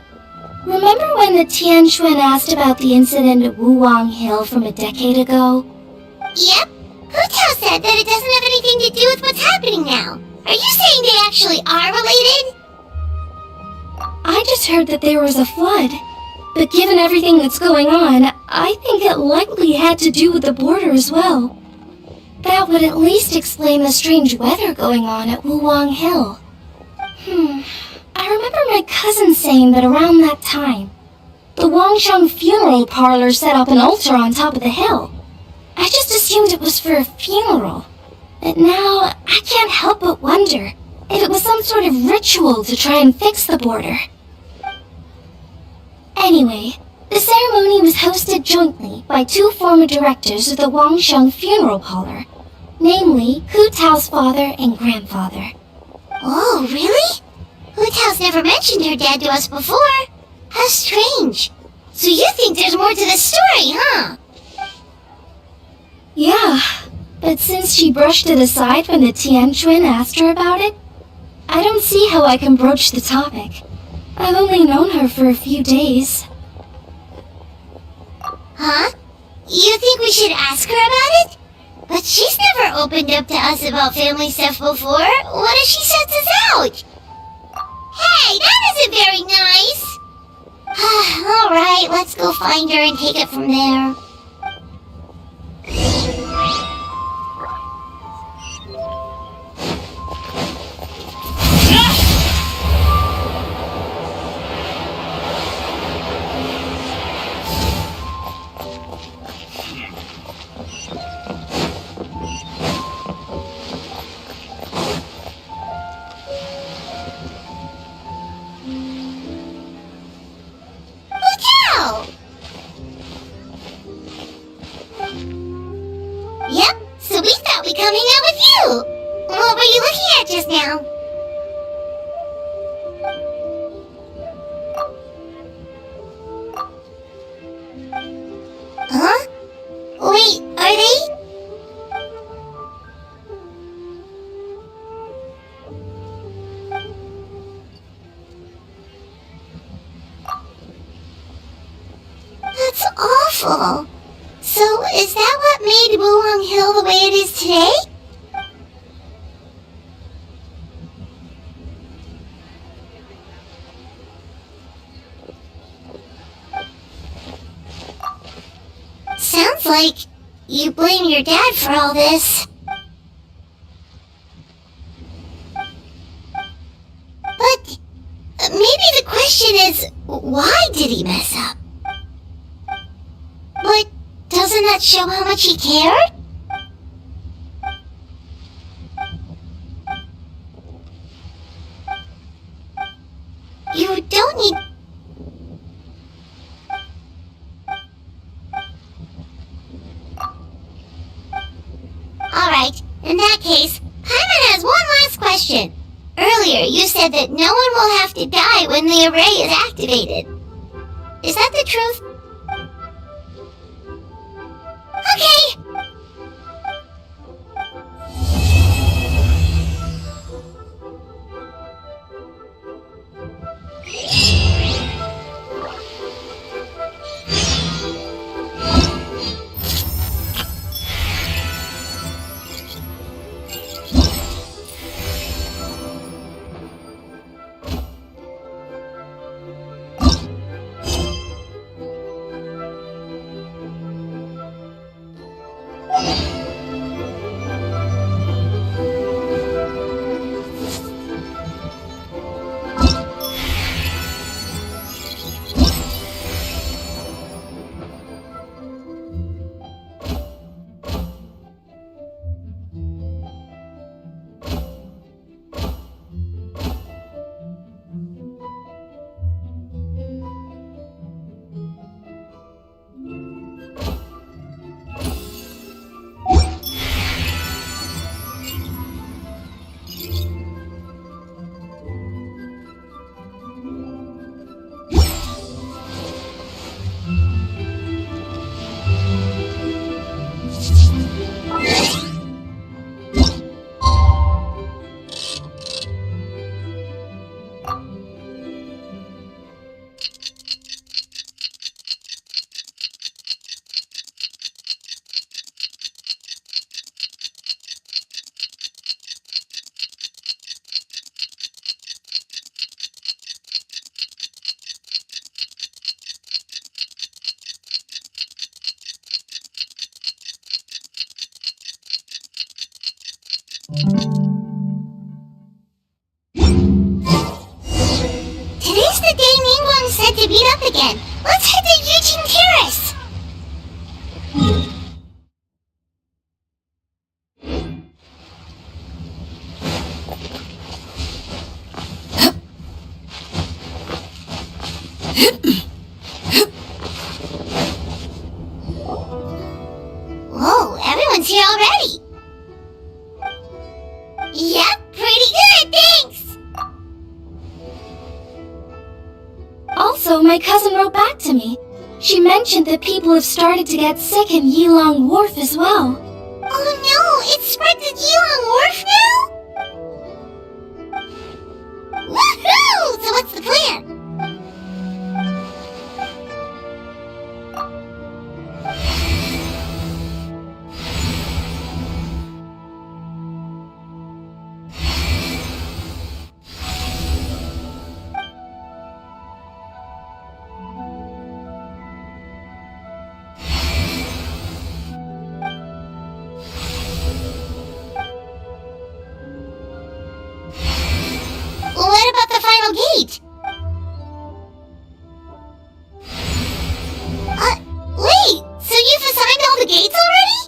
remember when the Tianquan asked about the incident at Wuwang Hill from a decade ago? Yep. Hu Tao said that it doesn't have anything to do with what's happening now. Are you saying they actually are related? I just heard that there was a flood, but given everything that's going on, I think it likely had to do with the border as well. That would at least explain the strange weather going on at Wuwang Hill. I remember my cousin saying that around that time, the Wangsheng funeral parlor set up an altar on top of the hill. I just assumed it was for a funeral. But now, I can't help but wonder if it was some sort of ritual to try and fix the border. Anyway, the ceremony was hosted jointly by two former directors of the Wangsheng funeral parlor, namely Hu Tao's father and grandfather. Oh, really? Hu Tao's never mentioned her dad to us before. How strange. So you think there's more to the story, huh? Yeah, but since she brushed it aside when the Tianquan asked her about it, I don't see how I can broach the topic. I've only known her for a few days. Huh? You think we should ask her about it? But she's never opened up to us about family stuff before. What if she shuts us out? Hey, that isn't very nice. Alright, let's go find her and take it from there. Yep, so we thought we'd come hang out with you. What were you looking at just now? Huh? Wait, are they? That's awful. So, is that what made Wuwang Hill the way it is today? Sounds like you blame your dad for all this. But maybe the question is, why did he mess up? But doesn't that show how much he cared? You don't need... Alright, in that case, Paimon has one last question. Earlier, you said that no one will have to die when the array is activated. Is that the truth? Okay! Today's the day Ningguang said to beat up again. Let's head to Yujing Terrace. Whoa, everyone's here already. Yep, pretty good, thanks. Also, my cousin wrote back to me. She mentioned that people have started to get sick in Yilong Wharf as well. Oh no, it's spread to Yilong Wharf now? Woohoo! So what's the plan? What about the final gate? Wait, so you've assigned all the gates already?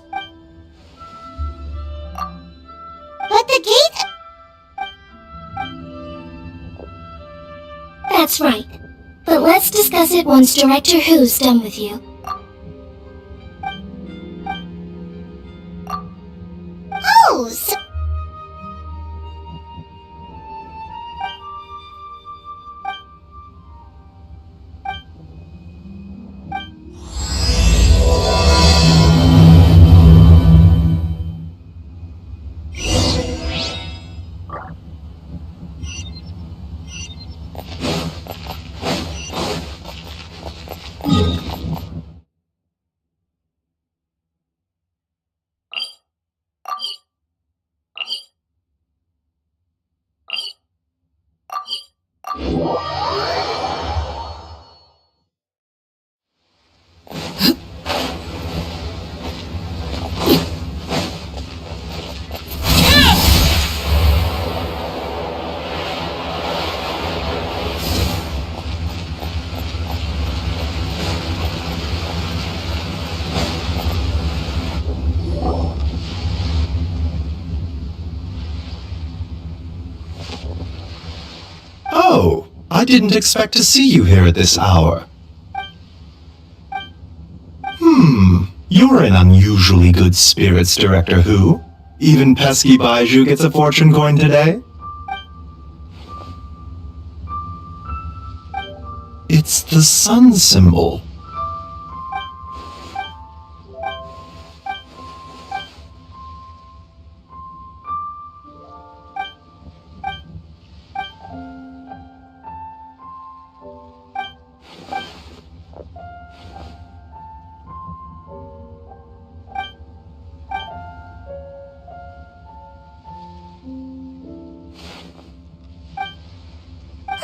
But the gate... That's right. But let's discuss it once Director Who's done with you. Oh, so... Oh, I didn't expect to see you here at this hour. You're in unusually good spirits, Director Who. Even pesky Baiju gets a fortune coin today? It's the sun symbol.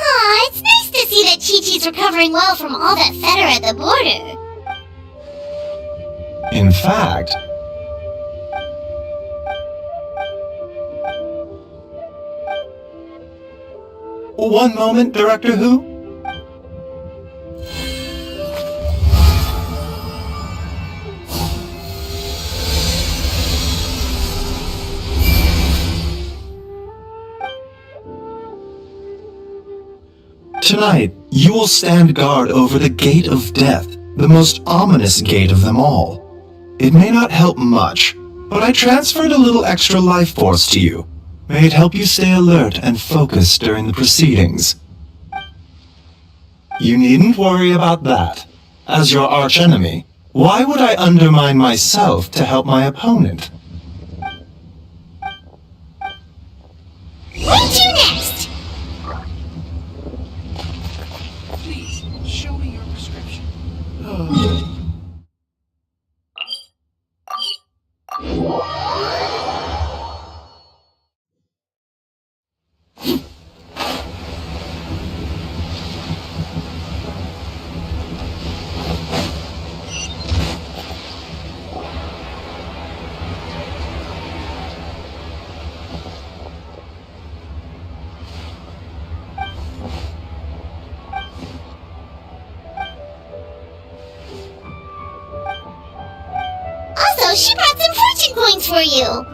Aw, it's nice to see that Chi-Chi's recovering well from all that fetter at the border. In fact, one moment, Director Who? Tonight, you will stand guard over the Gate of Death, the most ominous gate of them all. It may not help much, but I transferred a little extra life force to you. May it help you stay alert and focused during the proceedings. You needn't worry about that. As your archenemy, why would I undermine myself to help my opponent? Where to next? Please, show me your prescription. Also, she brought some fortune coins for you.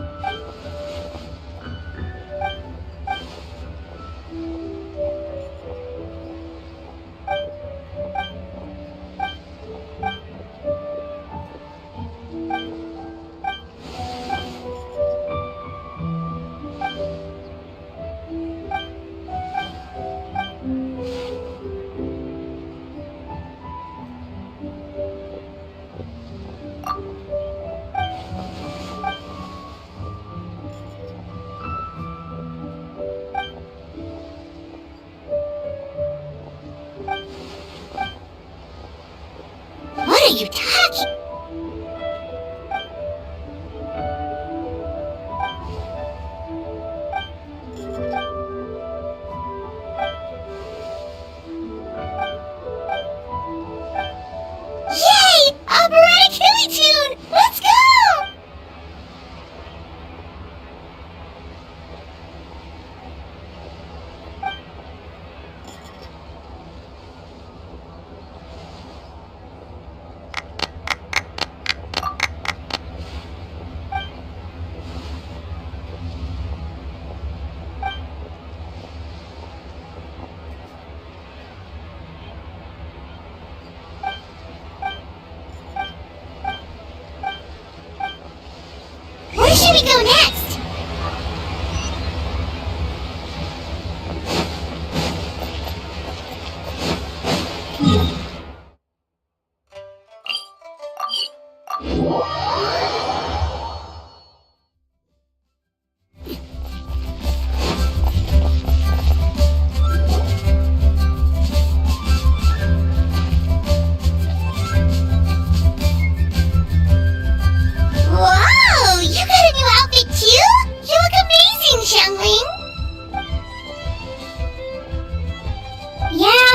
What are you talking? Yay! Operatic Hilly Tune! Let's go! Where should we go next? Wow! You got a new outfit too? You look amazing, Xiangling!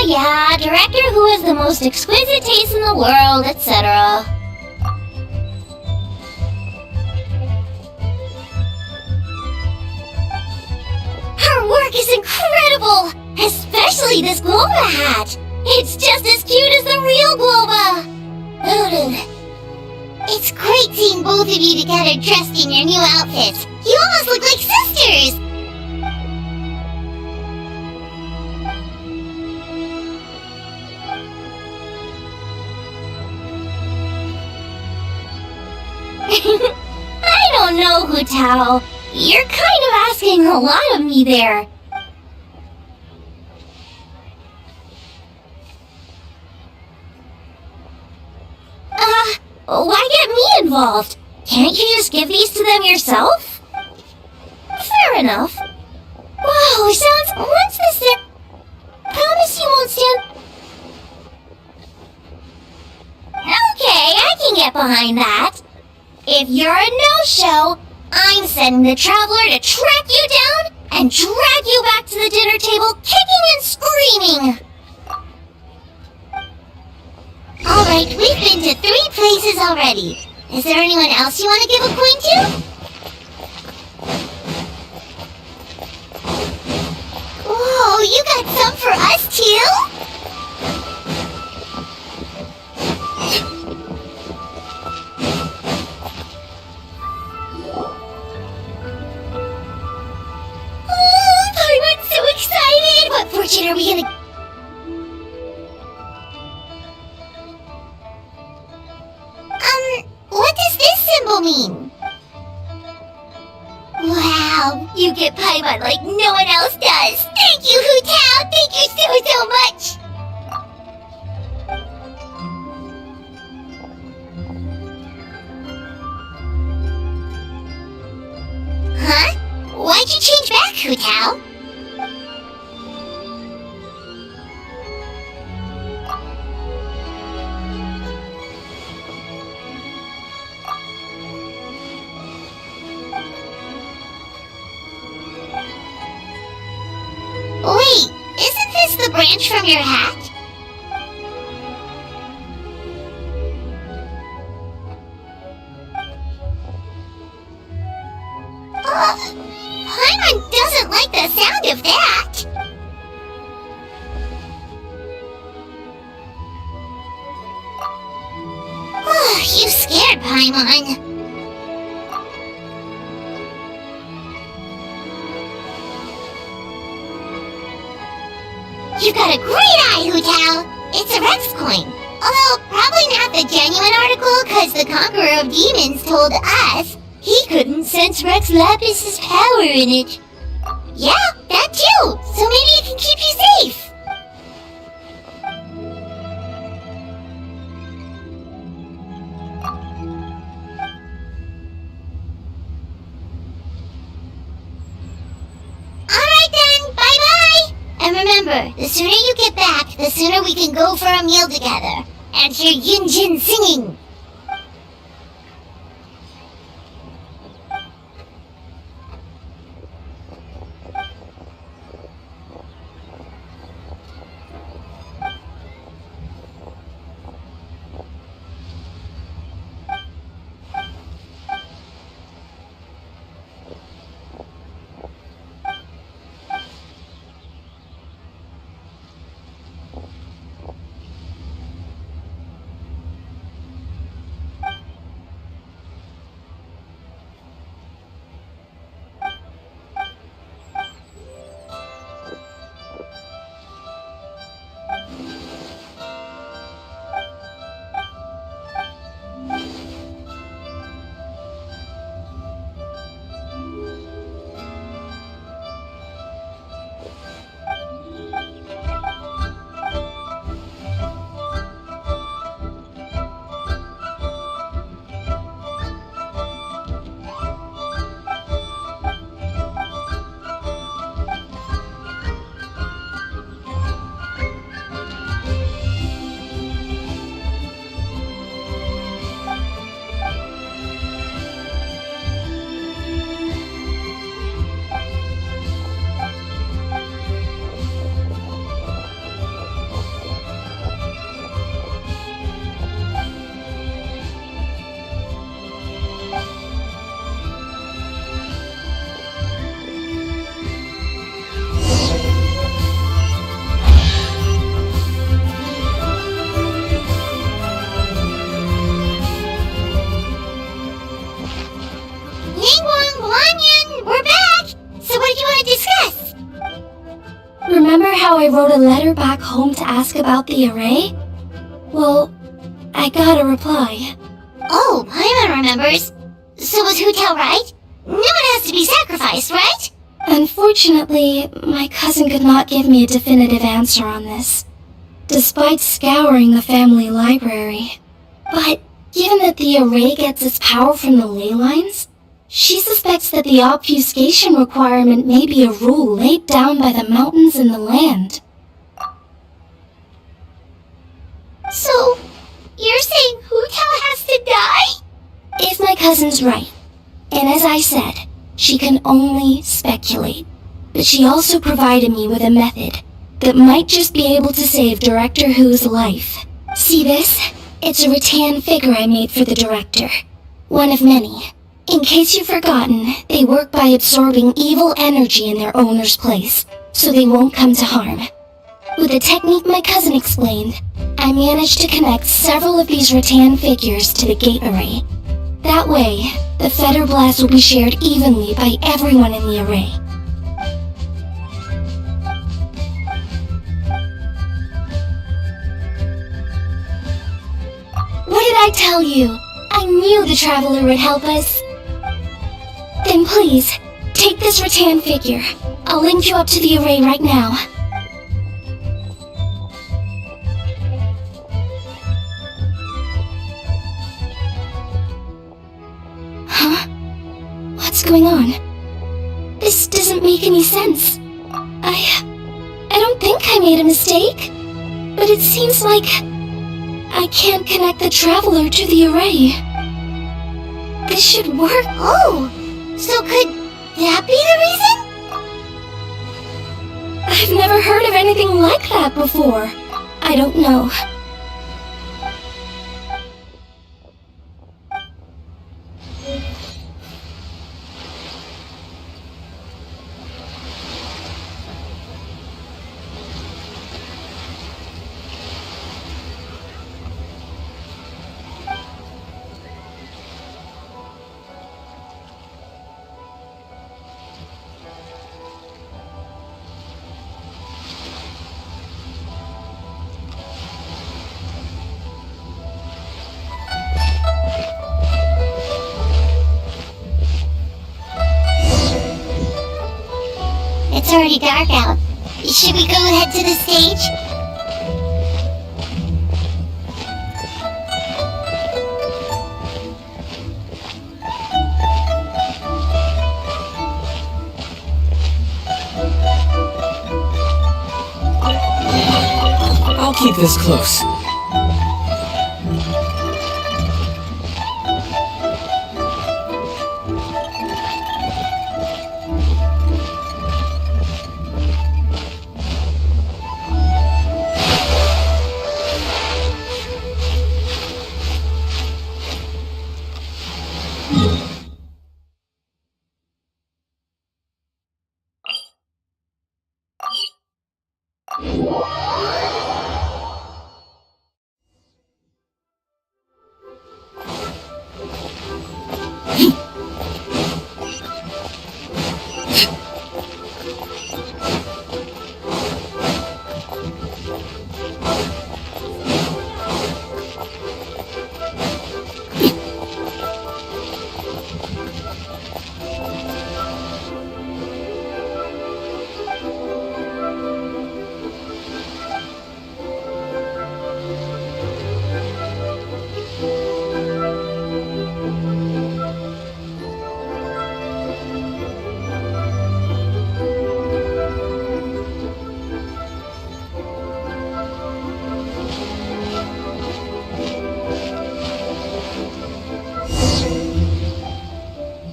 Yeah, director who has the most exquisite taste in the world, etc. Her work is incredible! Especially this Globa hat! It's just as cute as the real Globa! It's great seeing both of you together dressed in your new outfits. You almost look like sisters! I don't know, Hu Tao. You're kind of asking a lot of me there. Why get me involved? Can't you just give these to them yourself? Fair enough. Whoa, sounds... What's this there? Promise you won't stand... Okay, I can get behind that. If you're a no-show, I'm sending the Traveler to track you down and drag you back to the dinner table kicking and screaming. Alright, we've been to 3 places already. Is there anyone else you want to give a coin to? Whoa, you got some for us too? Oh, Paimon's so excited! What fortune are we gonna... What does this symbol mean? Wow, you get Paimon like no one else does. Thank you, Hu Tao. Thank you so much. Huh? Why'd you change back, Hu Tao? Wait, isn't this the branch from your hat? Paimon doesn't like the sound of that. You scared Paimon. You got a great eye, Hu Tao. It's a Rex coin. Although, probably not the genuine article, cause the Conqueror of Demons told us he couldn't sense Rex Lapis's power in it. Yeah, that too. So maybe it can keep you safe. Alright then, bye-bye! And remember, the sooner you get back, the sooner we can go for a meal together. And hear Yunjin singing. Remember how I wrote a letter back home to ask about the array? Well, I got a reply. Oh, Paimon remembers. So was Hu Tao right? No one has to be sacrificed, right? Unfortunately, my cousin could not give me a definitive answer on this, despite scouring the family library. But given that the array gets its power from the ley lines, she suspects that the obfuscation requirement may be a rule laid down by the mountains and the land. So, you're saying Hu Tao has to die? If my cousin's right, and as I said, she can only speculate, but she also provided me with a method that might just be able to save Director Hu's life. See this? It's a rattan figure I made for the director. One of many. In case you've forgotten, they work by absorbing evil energy in their owner's place, so they won't come to harm. With a technique my cousin explained, I managed to connect several of these rattan figures to the gate array. That way, the feather blast will be shared evenly by everyone in the array. What did I tell you? I knew the Traveler would help us. Then please, Take this rattan figure. I'll link you up to the array right now. Huh? What's going on? This doesn't make any sense. I don't think I made a mistake. But it seems like I can't connect the traveler to the array. This should work. Oh, so could that be the reason? I've never heard of anything like that before. I don't know. It's already dark out. Should we go ahead to the stage? I'll keep this close.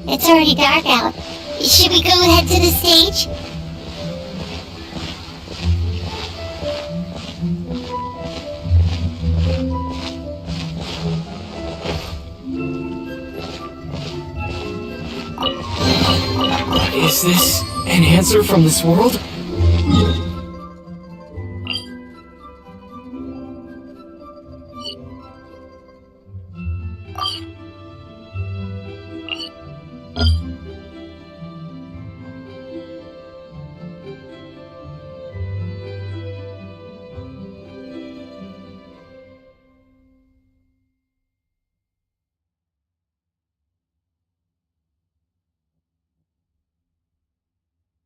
It's already dark out. Should we go ahead to the stage? Is this an answer from this world?